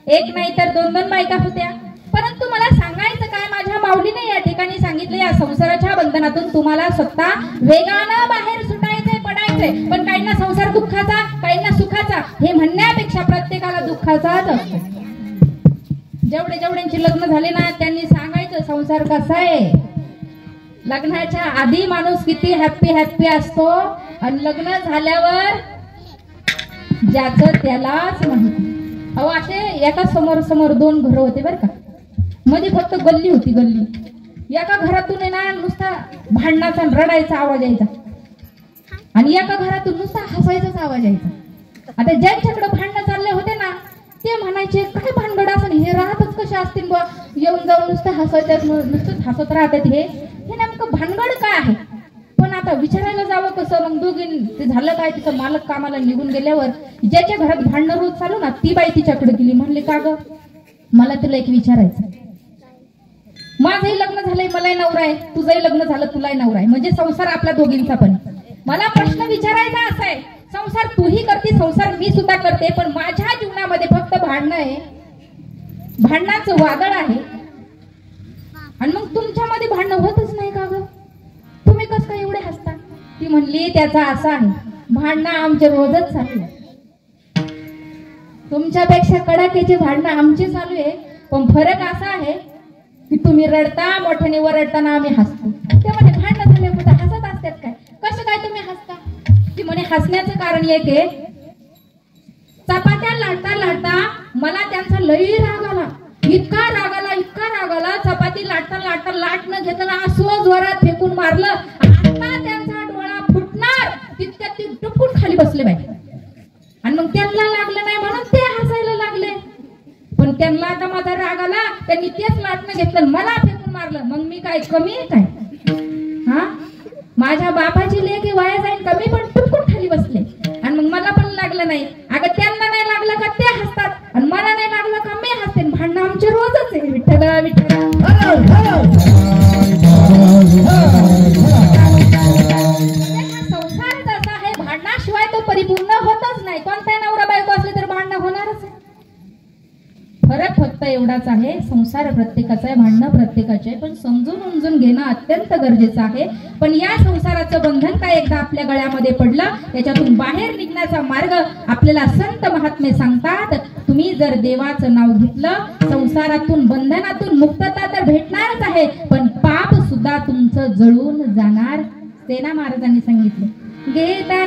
एक नाही तर दोन दोन बायका होत्या. परंतु मला सांगायचं काय माझ्या माऊलीने या ठिकाणी सांगितलं या संसाराच्या बंधनातून तुम्हाला स्वतः वेगानं बाहेर सुटायचंय पडायचंय. पण काहींना संसार दुःखाचा काहींना सुखाचा हे म्हणण्यापेक्षा प्रत्येकाला दुःखाचाच असतो. जेवढे जेवढ्यांचे लग्न झाले ना त्यांनी सांगायचं संसार कसा आहे. लग्नाच्या आधी माणूस किती हॅप्पी हॅप्पी असतो आणि लग्न झाल्यावर ज्याचं त्यालाच माहिती. अहो असे एका समोर समोर दोन घर होते बरं का. मध्ये फक्त गल्ली होती गल्ली. एका घरातून ना नुसता भांडणाचा रडायचा आवाज यायचा आणि एका घरातून नुसता हसायचाच आवाज यायचा. आता ज्यांच्याकडे भांडणं चालले होते ना ते म्हणायचे काय भानगड असं हे राहतच कसे असतील बा येऊन जाऊन नुसतं हसायच्यात नुसतं हसत राहतात. हे नेमकं भानगड काय आहे. पण आता विचारायला जावं कसं. मग दोघी ते झालं काय तिचं मालक कामाला निघून गेल्यावर ज्याच्या घरात भांडणं रोज चालू ना ती बाई तिच्याकडे गेली. म्हणले का ग मला तुला एक विचारायचं. माझंही लग्न झालंय मलाही नवरा आहे तुझंही लग्न झालं तुलाही नवरा आहे म्हणजे संसार आपल्या दोघींचा पण. मला प्रश्न विचारायचा असा आहे संसार तूही करते संसार मी सुद्धा करते पण माझ्या जीवनामध्ये फक्त भांडणं आहे भांडणाचं वादळ आहे आणि मग तुमच्यामध्ये भांडणं होतच नाही का ग. तुम्ही कसं काय एवढे हसता. ती म्हणली त्याचा असा आहे भांडणं आमचे रोजच चालू आहे. तुमच्यापेक्षा कडाक्याचे भांडणं आमचे चालू आहे पण फरक असा आहे की तुम्ही रडता मोठ्याने वरडताना आम्ही हसतो. ते म्हणे भांडणं झाले कुठं हसत असतात काय. कसं काय तुम्ही हसता. ती म्हणे हसण्याचं कारण एक आहे चपात्या लाटता लाटता मला त्यांचा लई राग आला. इतका राग आला चपाती लाटता लाटता लाटणं घेताना असं जोरात फेकून मारलं. आता त्यांचा डोळा फुटणार तितक्यात ती टपकून खाली बसले बाई आणि मग त्यांना लागलं नाही म्हणून ते हसायला लागले. पण त्यांना आता माझा राग आला त्यांनी तेच लाटणं घेतलं मला फेकून मारलं. मग मी काय कमी आहे काय. हा माझ्या बापाची लेक वाया जाईल कमी पण टपकून खाली बसले आणि मग मला पण लागलं नाही. अगं त्यांना नाही लागलं का ते हसतात आणि मला नाही लागलं का मी हसते. भांडणं आमचे रोजच आहे. विठ्ठल विठ्ठल संसारच असा आहे भांडणाशिवाय तो परिपूर्ण होतच नाही. कोणताही नवरा बायको असले तर भांडणं होणारच आहे. फरक फक्त एवढाच आहे संसार प्रत्येकाचा आहे भांडणं प्रत्येकाचे आहे पण समजून उमजून घेणं अत्यंत गरजेचं आहे. पण या संसाराचं बंधन काय एकदा आपल्या गळ्यामध्ये पडलं त्याच्यातून बाहेर निघण्याचा मार्ग आपल्याला संत महात्मे सांगतात. तुम्ही जर देवाचं नाव घेतलं संसारातून बंधनातून मुक्तता तर भेटणारच आहे पण पाप सुद्धा तुमचं जळून जाणार. सेना महाराजांनी सांगितलं घेता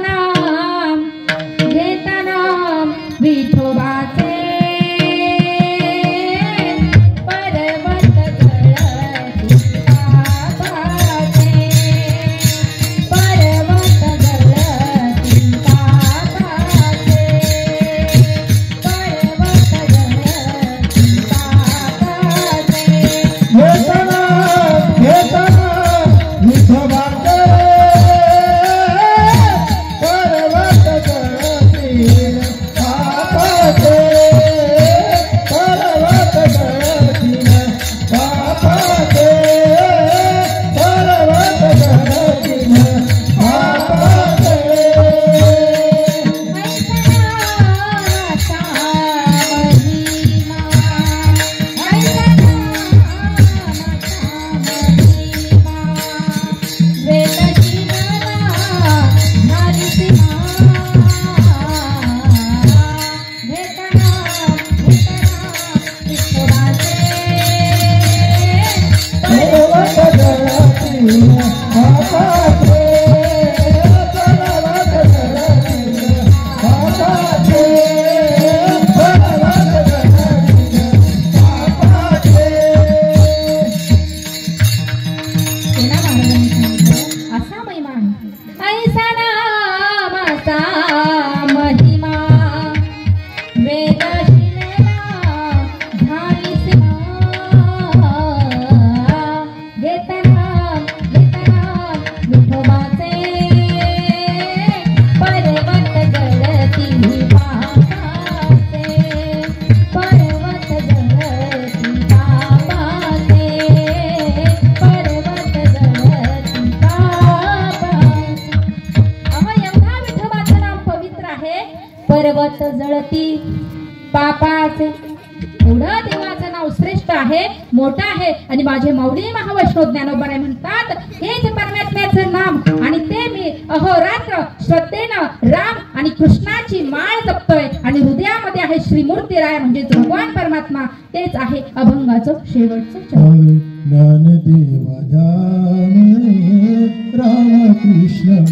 नाम विठोबाचे पर्वत पर्वत जळती पापाचे, पर्वत जळती पापाचे. एवढा विठोबाचं नाम पवित्र आहे, पर्वत जळती पापाचे. एवढं देवाचं नाव श्रेष्ठ आहे, मोठं आहे. आणि माझे माऊली महावैष्णव ज्ञानोबराय म्हणतात, हेच परमात्म्याचं नाम आणि ते मी अहोरात्र श्रद्धेनं राम आणि कृष्णाची माळ जपतोय. आणि हृदयामध्ये आहे श्रीमूर्ती राय म्हणजेच भगवान परमात्मा, तेच आहे अभंगाचं शेवटचं चरण. ज्ञानदेवा जाणे राम कृष्ण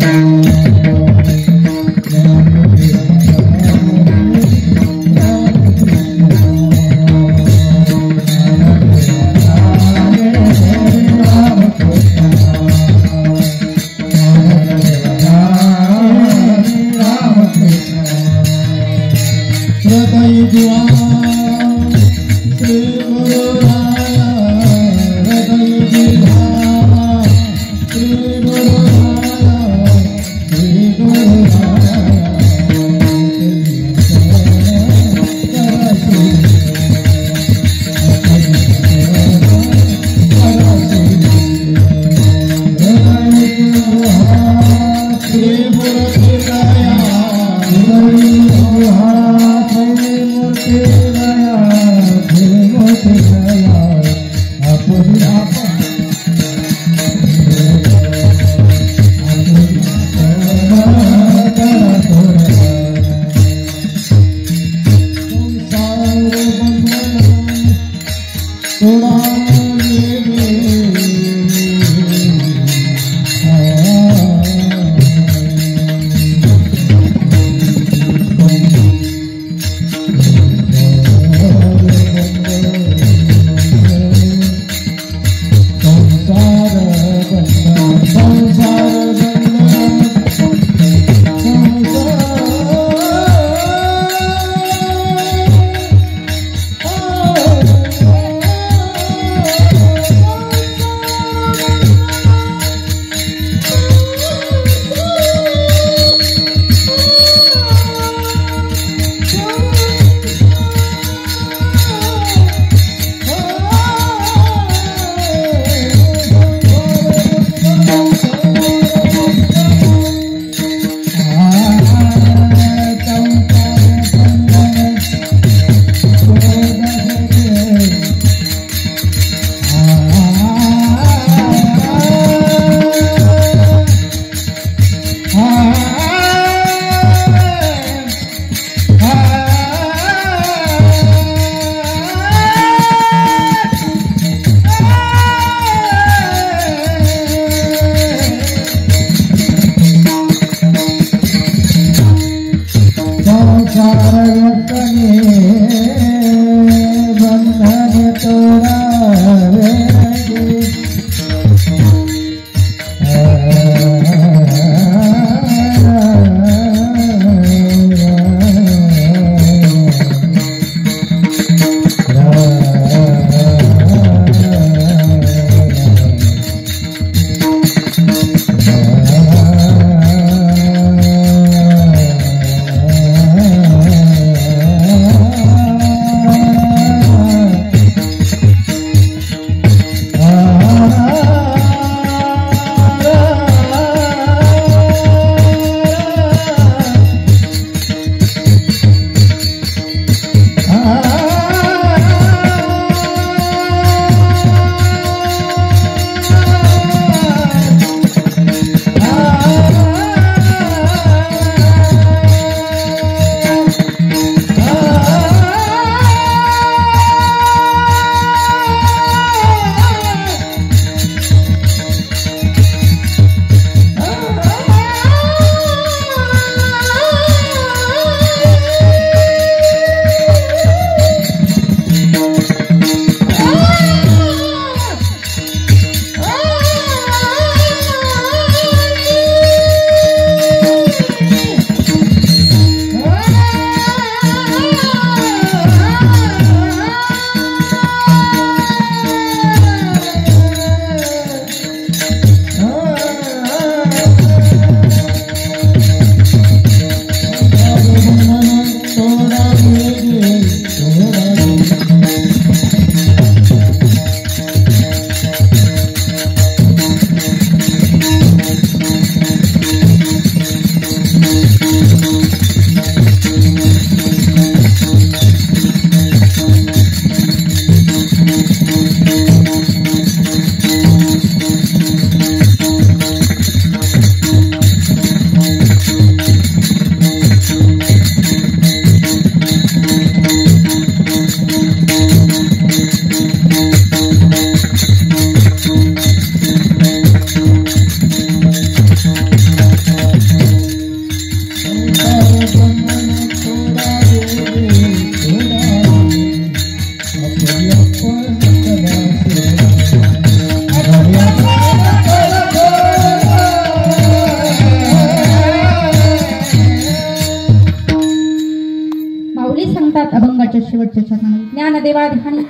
शेवटच्या चरणामध्ये ज्ञानदेवा ध्यानी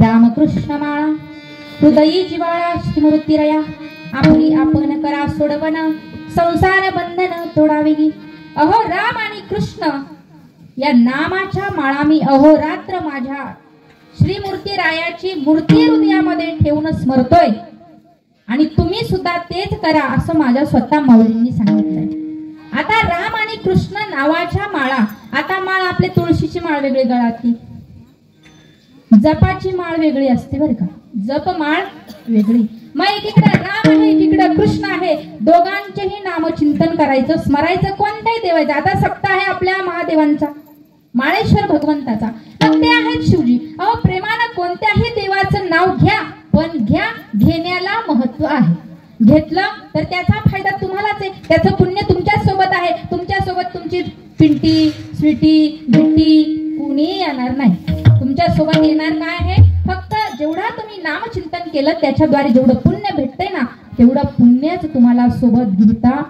रामकृष्ण माळा हृदयी जिवाळा स्मृतिरया आपली आपण करा सोडवन संसार बंधन तोडावेगी. अहो राम आणि कृष्ण या नामाच्या माळा मी अहोरात्र माझ्या श्रीमूर्ती रायाची मूर्ती हृदयामध्ये ठेवून स्मरतोय आणि तुम्ही सुद्धा तेच करा असं माझ्या स्वतः माऊलींनी सांगितलंय. आता राम आणि कृष्ण नावाच्या माळा, आता माळ आपली तुळशीची माळ वेगळी गळाती, जपाची माळ वेगळी असते बरं का, जप माळ वेगळी. मग एकीकडे राम आहे एकीकडे कृष्ण आहे, दोघांचेही नामचिंतन करायचं, स्मरायचं कोणत्याही देवाचं. आता सप्ताह आहे आपल्या महादेवांचा, माळेश्वर भगवंताचा, मग ते आहेत शिवजी. अहो प्रेमानं कोणत्याही देवाचं नाव घ्या, पण घ्या, घेण्याला महत्व आहे. घेतलं तर त्याचा फायदा तुम्हालाच आहे, त्याचं पुण्य तुमच्या सोबत आहे. तुमच्या सोबत तुमची पिंटी स्वीटी बिट्टी कुणी येणार नाही. तुमच्या सोबत येणार काय आहे, फक्त जेवढा तुम्ही नामचिंतन केलं त्याच्याद्वारे जेवढं पुण्य भेटतंय ना, तेवढं पुण्यच तुम्हाला सोबत घेता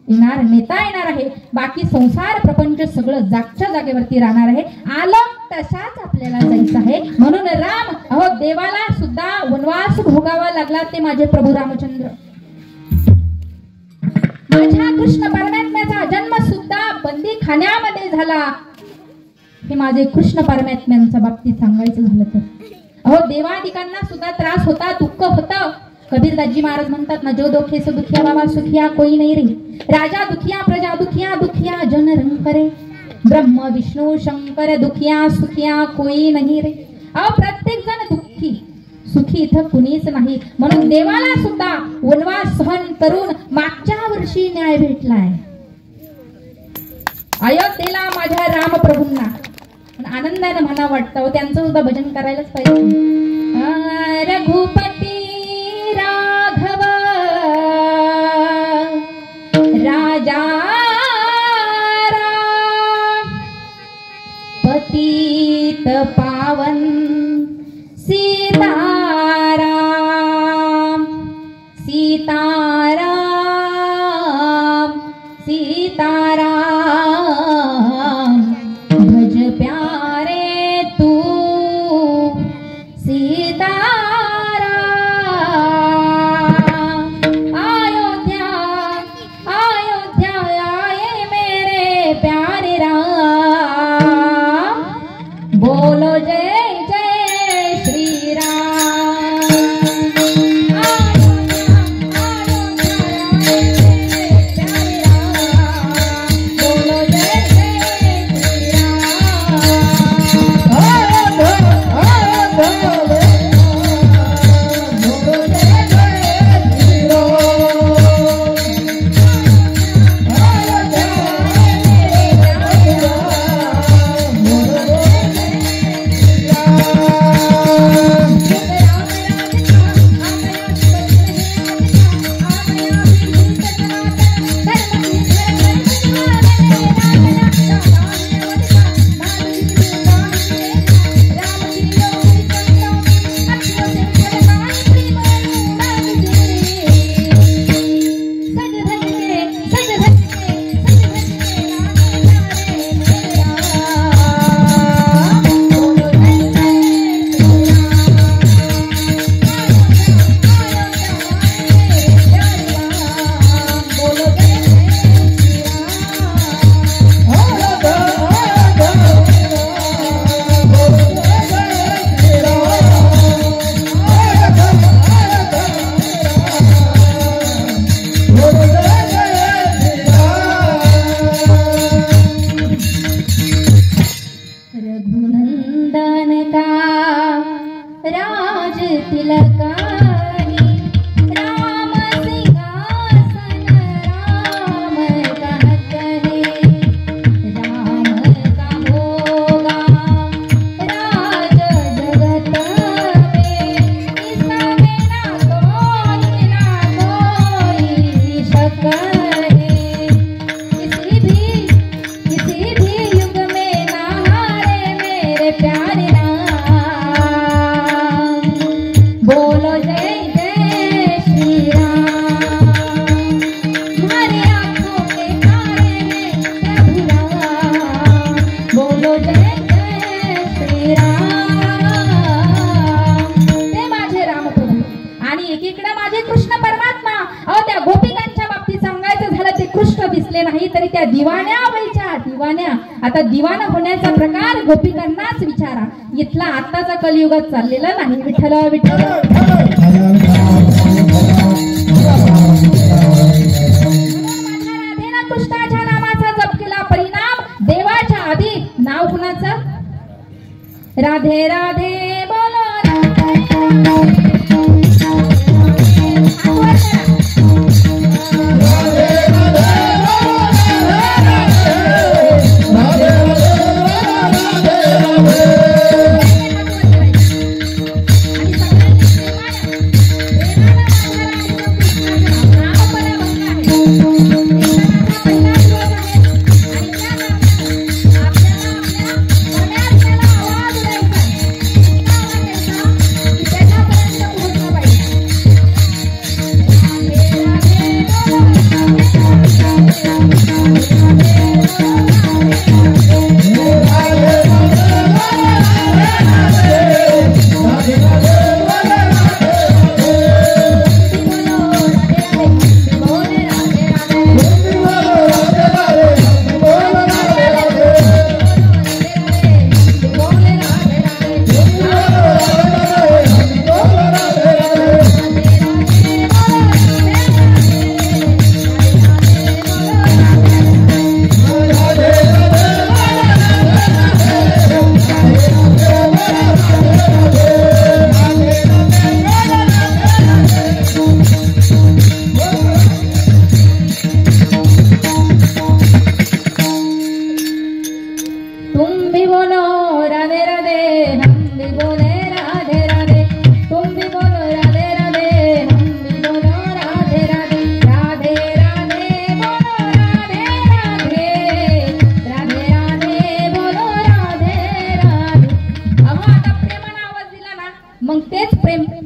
येणार, नेता येणार आहे. बाकी संसार प्रपंच सगळं जागच्या जागेवरती राहणार आहे. आलं तसाच आपल्याला जायचं आहे. म्हणून राम, अहो देवाला सुद्धा वनवास भोगावा लागला, ते माझे प्रभू रामचंद्र. माझ्या कृष्ण परमात्म्याचा जन्म सुद्धा बंदी खाण्यामध्ये झाला. हे माझे कृष्ण परमात्म्यांच्या बाबतीत सांगायचं झालं तर, अहो देवादिकांना सुद्धा त्रास होता, दुःख होतं. कबीरदासजी महाराज म्हणतात ना, जो दुखे सो दुखिया बाबा सुखिया कोई नहीं रे, राजा दुखिया प्रजा दुखिया, दुखिया जन रंग करे, ब्रह्म विष्णू शंकर दुखिया सुखिया कोई नहीं रे. अहो प्रत्येक जण दुःखी, सुखी इथं कुणीच नाही. म्हणून देवाला सुद्धा वनवास सहन करून मागच्या वर्षी न्याय भेटलाय. अयोध्येला माझ्या रामप्रभूंना आनंदाने मला वाटतं, त्यांचं सुद्धा भजन करायलाच पाहिजे. रघुपती राघव राजा राम पतित पावन सीताराम सीताराम सीताराम भज प्यारे तू सीताराम. अयोध्या अयोध्या आए मेरे प्यारे राम, बोलो जय जय श्री राम. बोलो जय जय श्री दिवाण्या व्हायच्या दिवाण्या. आता दिवाना होण्याचा प्रकार गोपिकांनाच विचारा. इथला आताचा कलियुगात चाललेला नाही. विठ्ठल विठ्ठल राधेनं कृष्णाच्या नामाचा जप केला. परिणाम देवाच्या आधी नाव कुणाचं? राधे राधे बोलो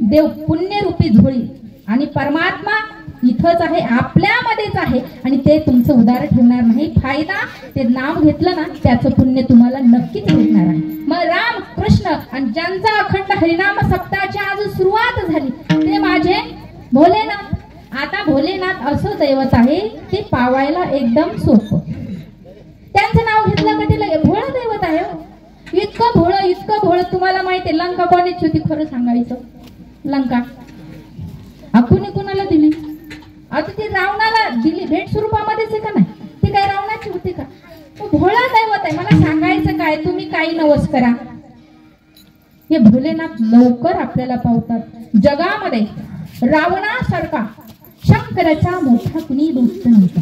देव पुण्यरूपी झोळी आणि परमात्मा इथंच आहे, आपल्यामध्येच आहे आणि ते तुमचं उदार ठेवणार नाही. फायदा ते नाव घेतलं ना त्याचं पुण्य तुम्हाला नक्कीच भेटणार आहे. मग राम कृष्ण आणि ज्यांचा अखंड हरिनाम सप्ताहाची आज सुरुवात झाली ते माझे भोलेनाथ. आता भोलेनाथ असं दैवत आहे ते पावायला एकदम सोपं. त्यांचं नाव घेतलं का ते लगे भोळं दैवत आहे. इतकं भोळं तुम्हाला माहिती आहे. लंका कोणाची होती खरं सांगायचं? लंका कुणी कुणाला दिली? आता ती रावणाला दिली, भेट स्वरूपामध्येच आहे का नाही? ती काय रावणाची होती का? भोळा दैवत आहे. मला सांगायचं काय, तुम्ही काही नवस करा. हे भोलेनाथ लवकर आपल्याला पावतात. जगामध्ये रावणासारखा शंकराचा मोठा कुणी दोस्त नव्हता.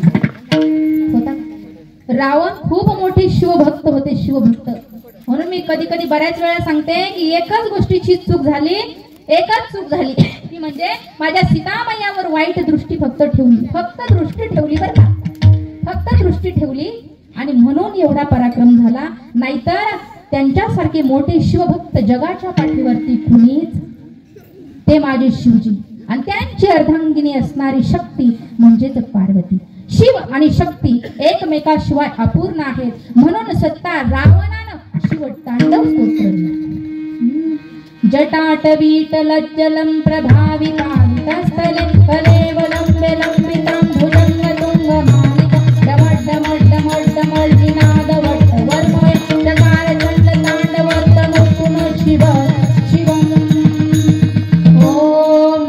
रावण खूप मोठे शिवभक्त होते, शिवभक्त. म्हणून मी कधी कधी बऱ्याच वेळा सांगते की एकच गोष्टीची चूक झाली, एकच चूक झाली ती म्हणजे माझ्या सीतामैयावर वाईट दृष्टी फक्त ठेवली. फक्त दृष्टी ठेवली बरं का, फक्त दृष्टी ठेवली आणि म्हणून एवढा पराक्रम झाला. नाहीतर त्यांच्यासारखे मोठे शिवभक्त जगाच्या पाठीवरती कुणीच. ते माझे शिवजी आणि त्यांची अर्धांगिनी असणारी शक्ती म्हणजेच पार्वती. शिव आणि शक्ती एकमेकाशिवाय अपूर्ण आहेत. म्हणून सत्ता रावणानं शिव तांडव स्तोत्र जटाटवीटलज्जलं प्रभाविकान्तस्थले कलेवलम्बे लम्बितं भुजङ्गतुङ्गमालिका डमड्डमड्डमड्डमड्डमर्जिनादवट्टवर्मय चकारचण्डताण्डवर्तमोत्तुनो शिव शिवम्. ॐ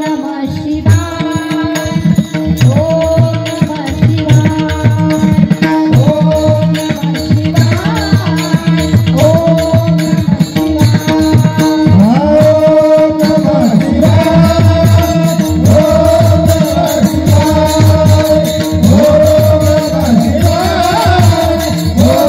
नमः शिवाय, ॐ नमः शिवाय, ॐ नमः शिवाय, ॐ नमः शिवाय.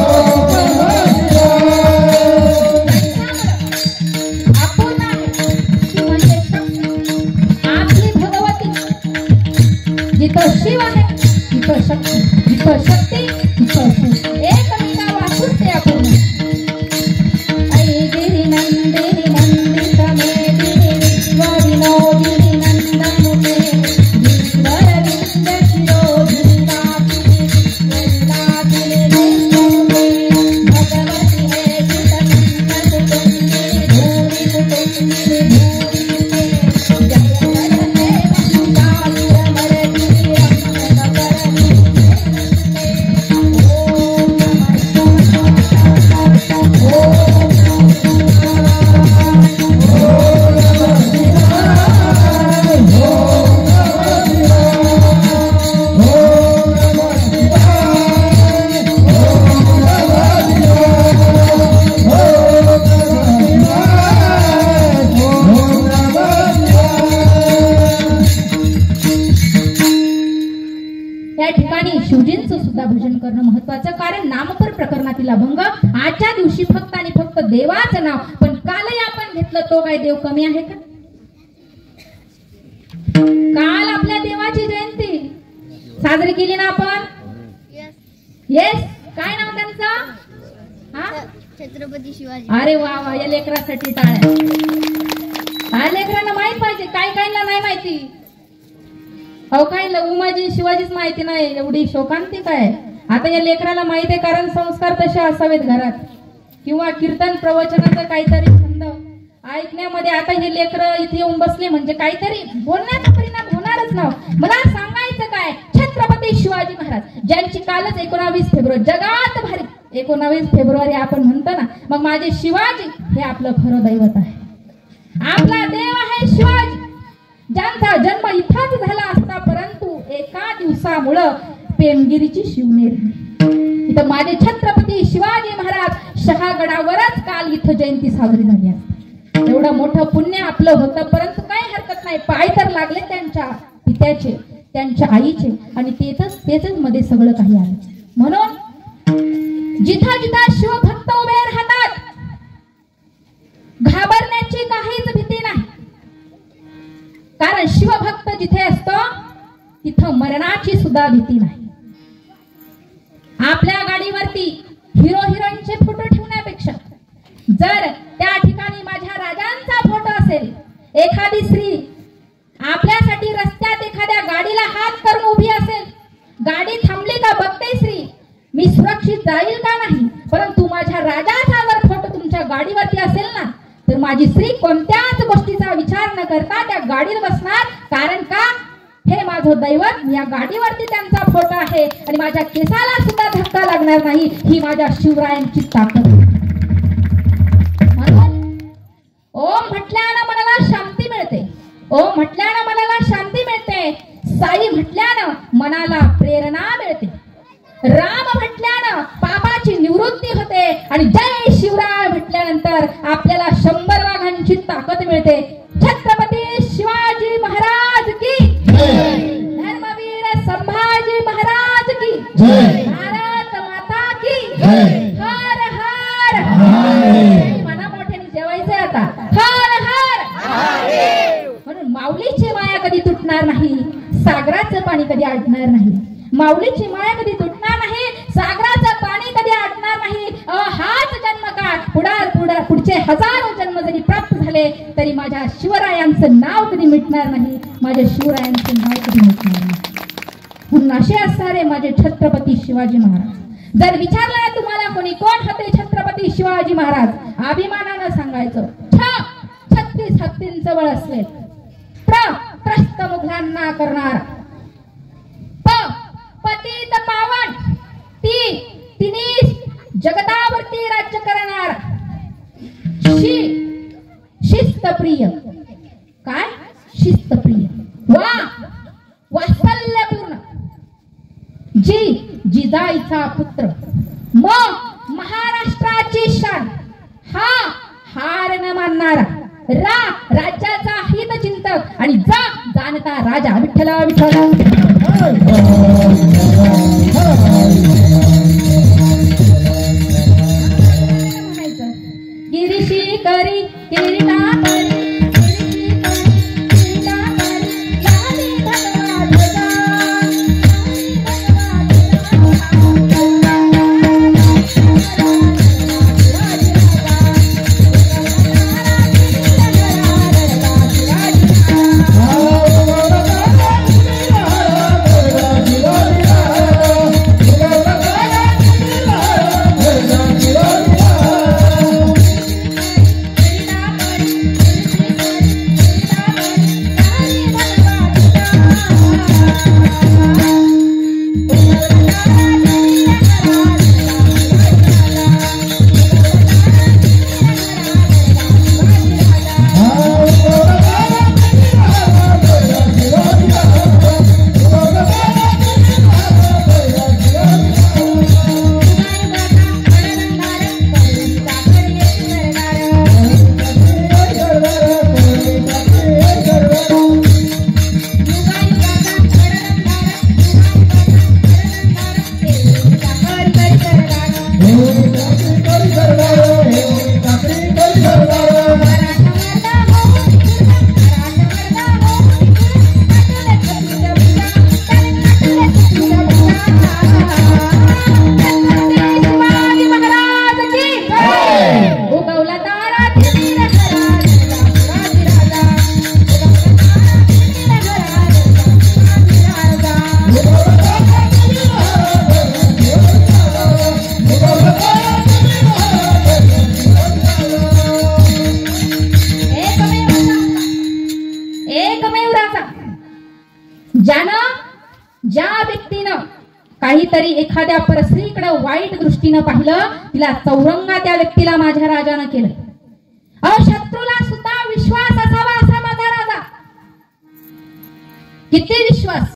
भजन करणं महत्वाचं, कारण नामपर प्रकरणातील अभंग आजच्या दिवशी फक्त आणि फक्त देवाचं नाव, पण कालही आपण घेतलं तो काय देव कमी आहे का? काल आपल्या देवाची जयंती साजरी केली ना आपण. येस, काय नाव त्यांचं? छत्रपती शिवाजी. अरे वा वा, या लेकरासाठी टाळ्या. हा लेकरांना माहित पाहिजे, काही काहींना नाही माहिती. अहो काहींना उमाजी शिवाजीच माहिती नाही, एवढी शोकांती काय. आता या लेकराला माहित आहे, कारण संस्कार तसे असावेत घरात, किंवा कीर्तन प्रवचनाचं काहीतरी छंद ऐकण्यामध्ये. आता हे लेकर इथे येऊन बसले म्हणजे काहीतरी बोलण्याचा परिणाम होणारच ना. मला सांगायचं काय, छत्रपती शिवाजी महाराज ज्यांची कालच 19 फेब्रुवारी जगात भारी 19 फेब्रुवारी आपण म्हणतो ना, मग माझे शिवाजी हे आपलं खरं दैवत आहे, आपला देव आहे शिवाजी, ज्यांचा जन्म इथंच झाला असता, परंतु एका दिवसामुळं पेमगिरीची शिवनेरी इथं माझे छत्रपती शिवाजी महाराज शहागडावरच काल इथं जयंती साजरी झाली असते. एवढं मोठं पुण्य आपलं होतं, परंतु काही हरकत नाही, पाय तर लागले त्यांच्या पित्याचे, त्यांच्या आईचे, आणि तेच मध्ये सगळं काही आलं. म्हणून जिथं जिथं शिवभक्त उभे राहतात, घाबरण्याची काहीच भीती नाही, कारण शिवभक्त जिथे असतो तिथं मरणाची सुद्धा भीती नाही. आपल्या गाडीवरती हिरो हिरोईनचे फोटो ठेवण्यापेक्षा जर त्या ठिकाणी माझ्या राजांचा फोटो असेल, एखादी स्त्री आपल्यासाठी रस्त्यात एखाद्या गाडीला हात करून उभी असेल, गाडी थांबली का बघते स्त्री मी सुरक्षित जाईल का नाही, परंतु माझ्या राजाचा जर फोटो तुमच्या गाडीवरती असेल ना, तर माझी स्त्री कोणत्याच गोष्टीचा विचार न करता त्या गाडीत बसणार. कारण का, हे माझं दैवत, या गाडीवरती त्यांचा फोटो आहे आणि माझ्या केसाला सुद्धा धक्का लागणार नाही, ही माझ्या शिवरायांची ताकद. ओम म्हटल्यानं मनाला शांती मिळते, ओम म्हटल्यानं मनाला शांती मिळते, साई म्हटल्यानं मनाला प्रेरणा मिळते, राम म्हटल्यानं पापाची निवृत्ती होते, आणि जय शिवराय म्हटल्यानंतर आपल्याला 100 वाघांची ताकद मिळते. छत्रपती शिवाजी महाराज की जय, धर्मवीर संभाजी महाराज की जय, भारत माता की जय, हर हर मना मोठ्याने जेवायचंय आता, हर हर. म्हणून माऊलीची माया कधी तुटणार नाही, सागराचं पाणी कधी आटणार नाही. माऊलीची माया कधी तुटणार नाही, सागराचं पाणी कधी आटणार नाही. हाच जन्म का पुढचे हजारो जन्म जरी प्राप्त झाले तरी माझ्या शिवरायांचं नाव कधी मिटणार नाही, माझ्या शिवरायांचं नाव कधी मिटणार नाही. म्हणून असे असणारे माझे छत्रपती शिवाजी महाराज. जर विचारलं ना तुम्हाला कोणी कोण होते छत्रपती शिवाजी महाराज, अभिमानानं सांगायचं 36 हत्तींचं बळ असले, त्रस्त मुघलांना करणार, पतित पावन, तिन्ही जगतावरती राज्य करणार, शिस्तप्रिय, काय शिस्तप्रिय, वात्सल्यपूर्ण, जिजाईचा पुत्र, मग महाराष्ट्राची शान, हार न मानणारा, राज्याचा हितचिंतक, आणि जाणता राजा विठ्ठल विठ्ठल. गिरीशी करी किरीटा करी, ज्या व्यक्तीनं काहीतरी एखाद्या परस्त्रीकडे वाईट दृष्टीनं पाहिलं, तिला चौरंगा त्या व्यक्तीला माझ्या राजानं केलं. शत्रूला सुद्धा विश्वास असावा असा माझा राजा. किती विश्वास.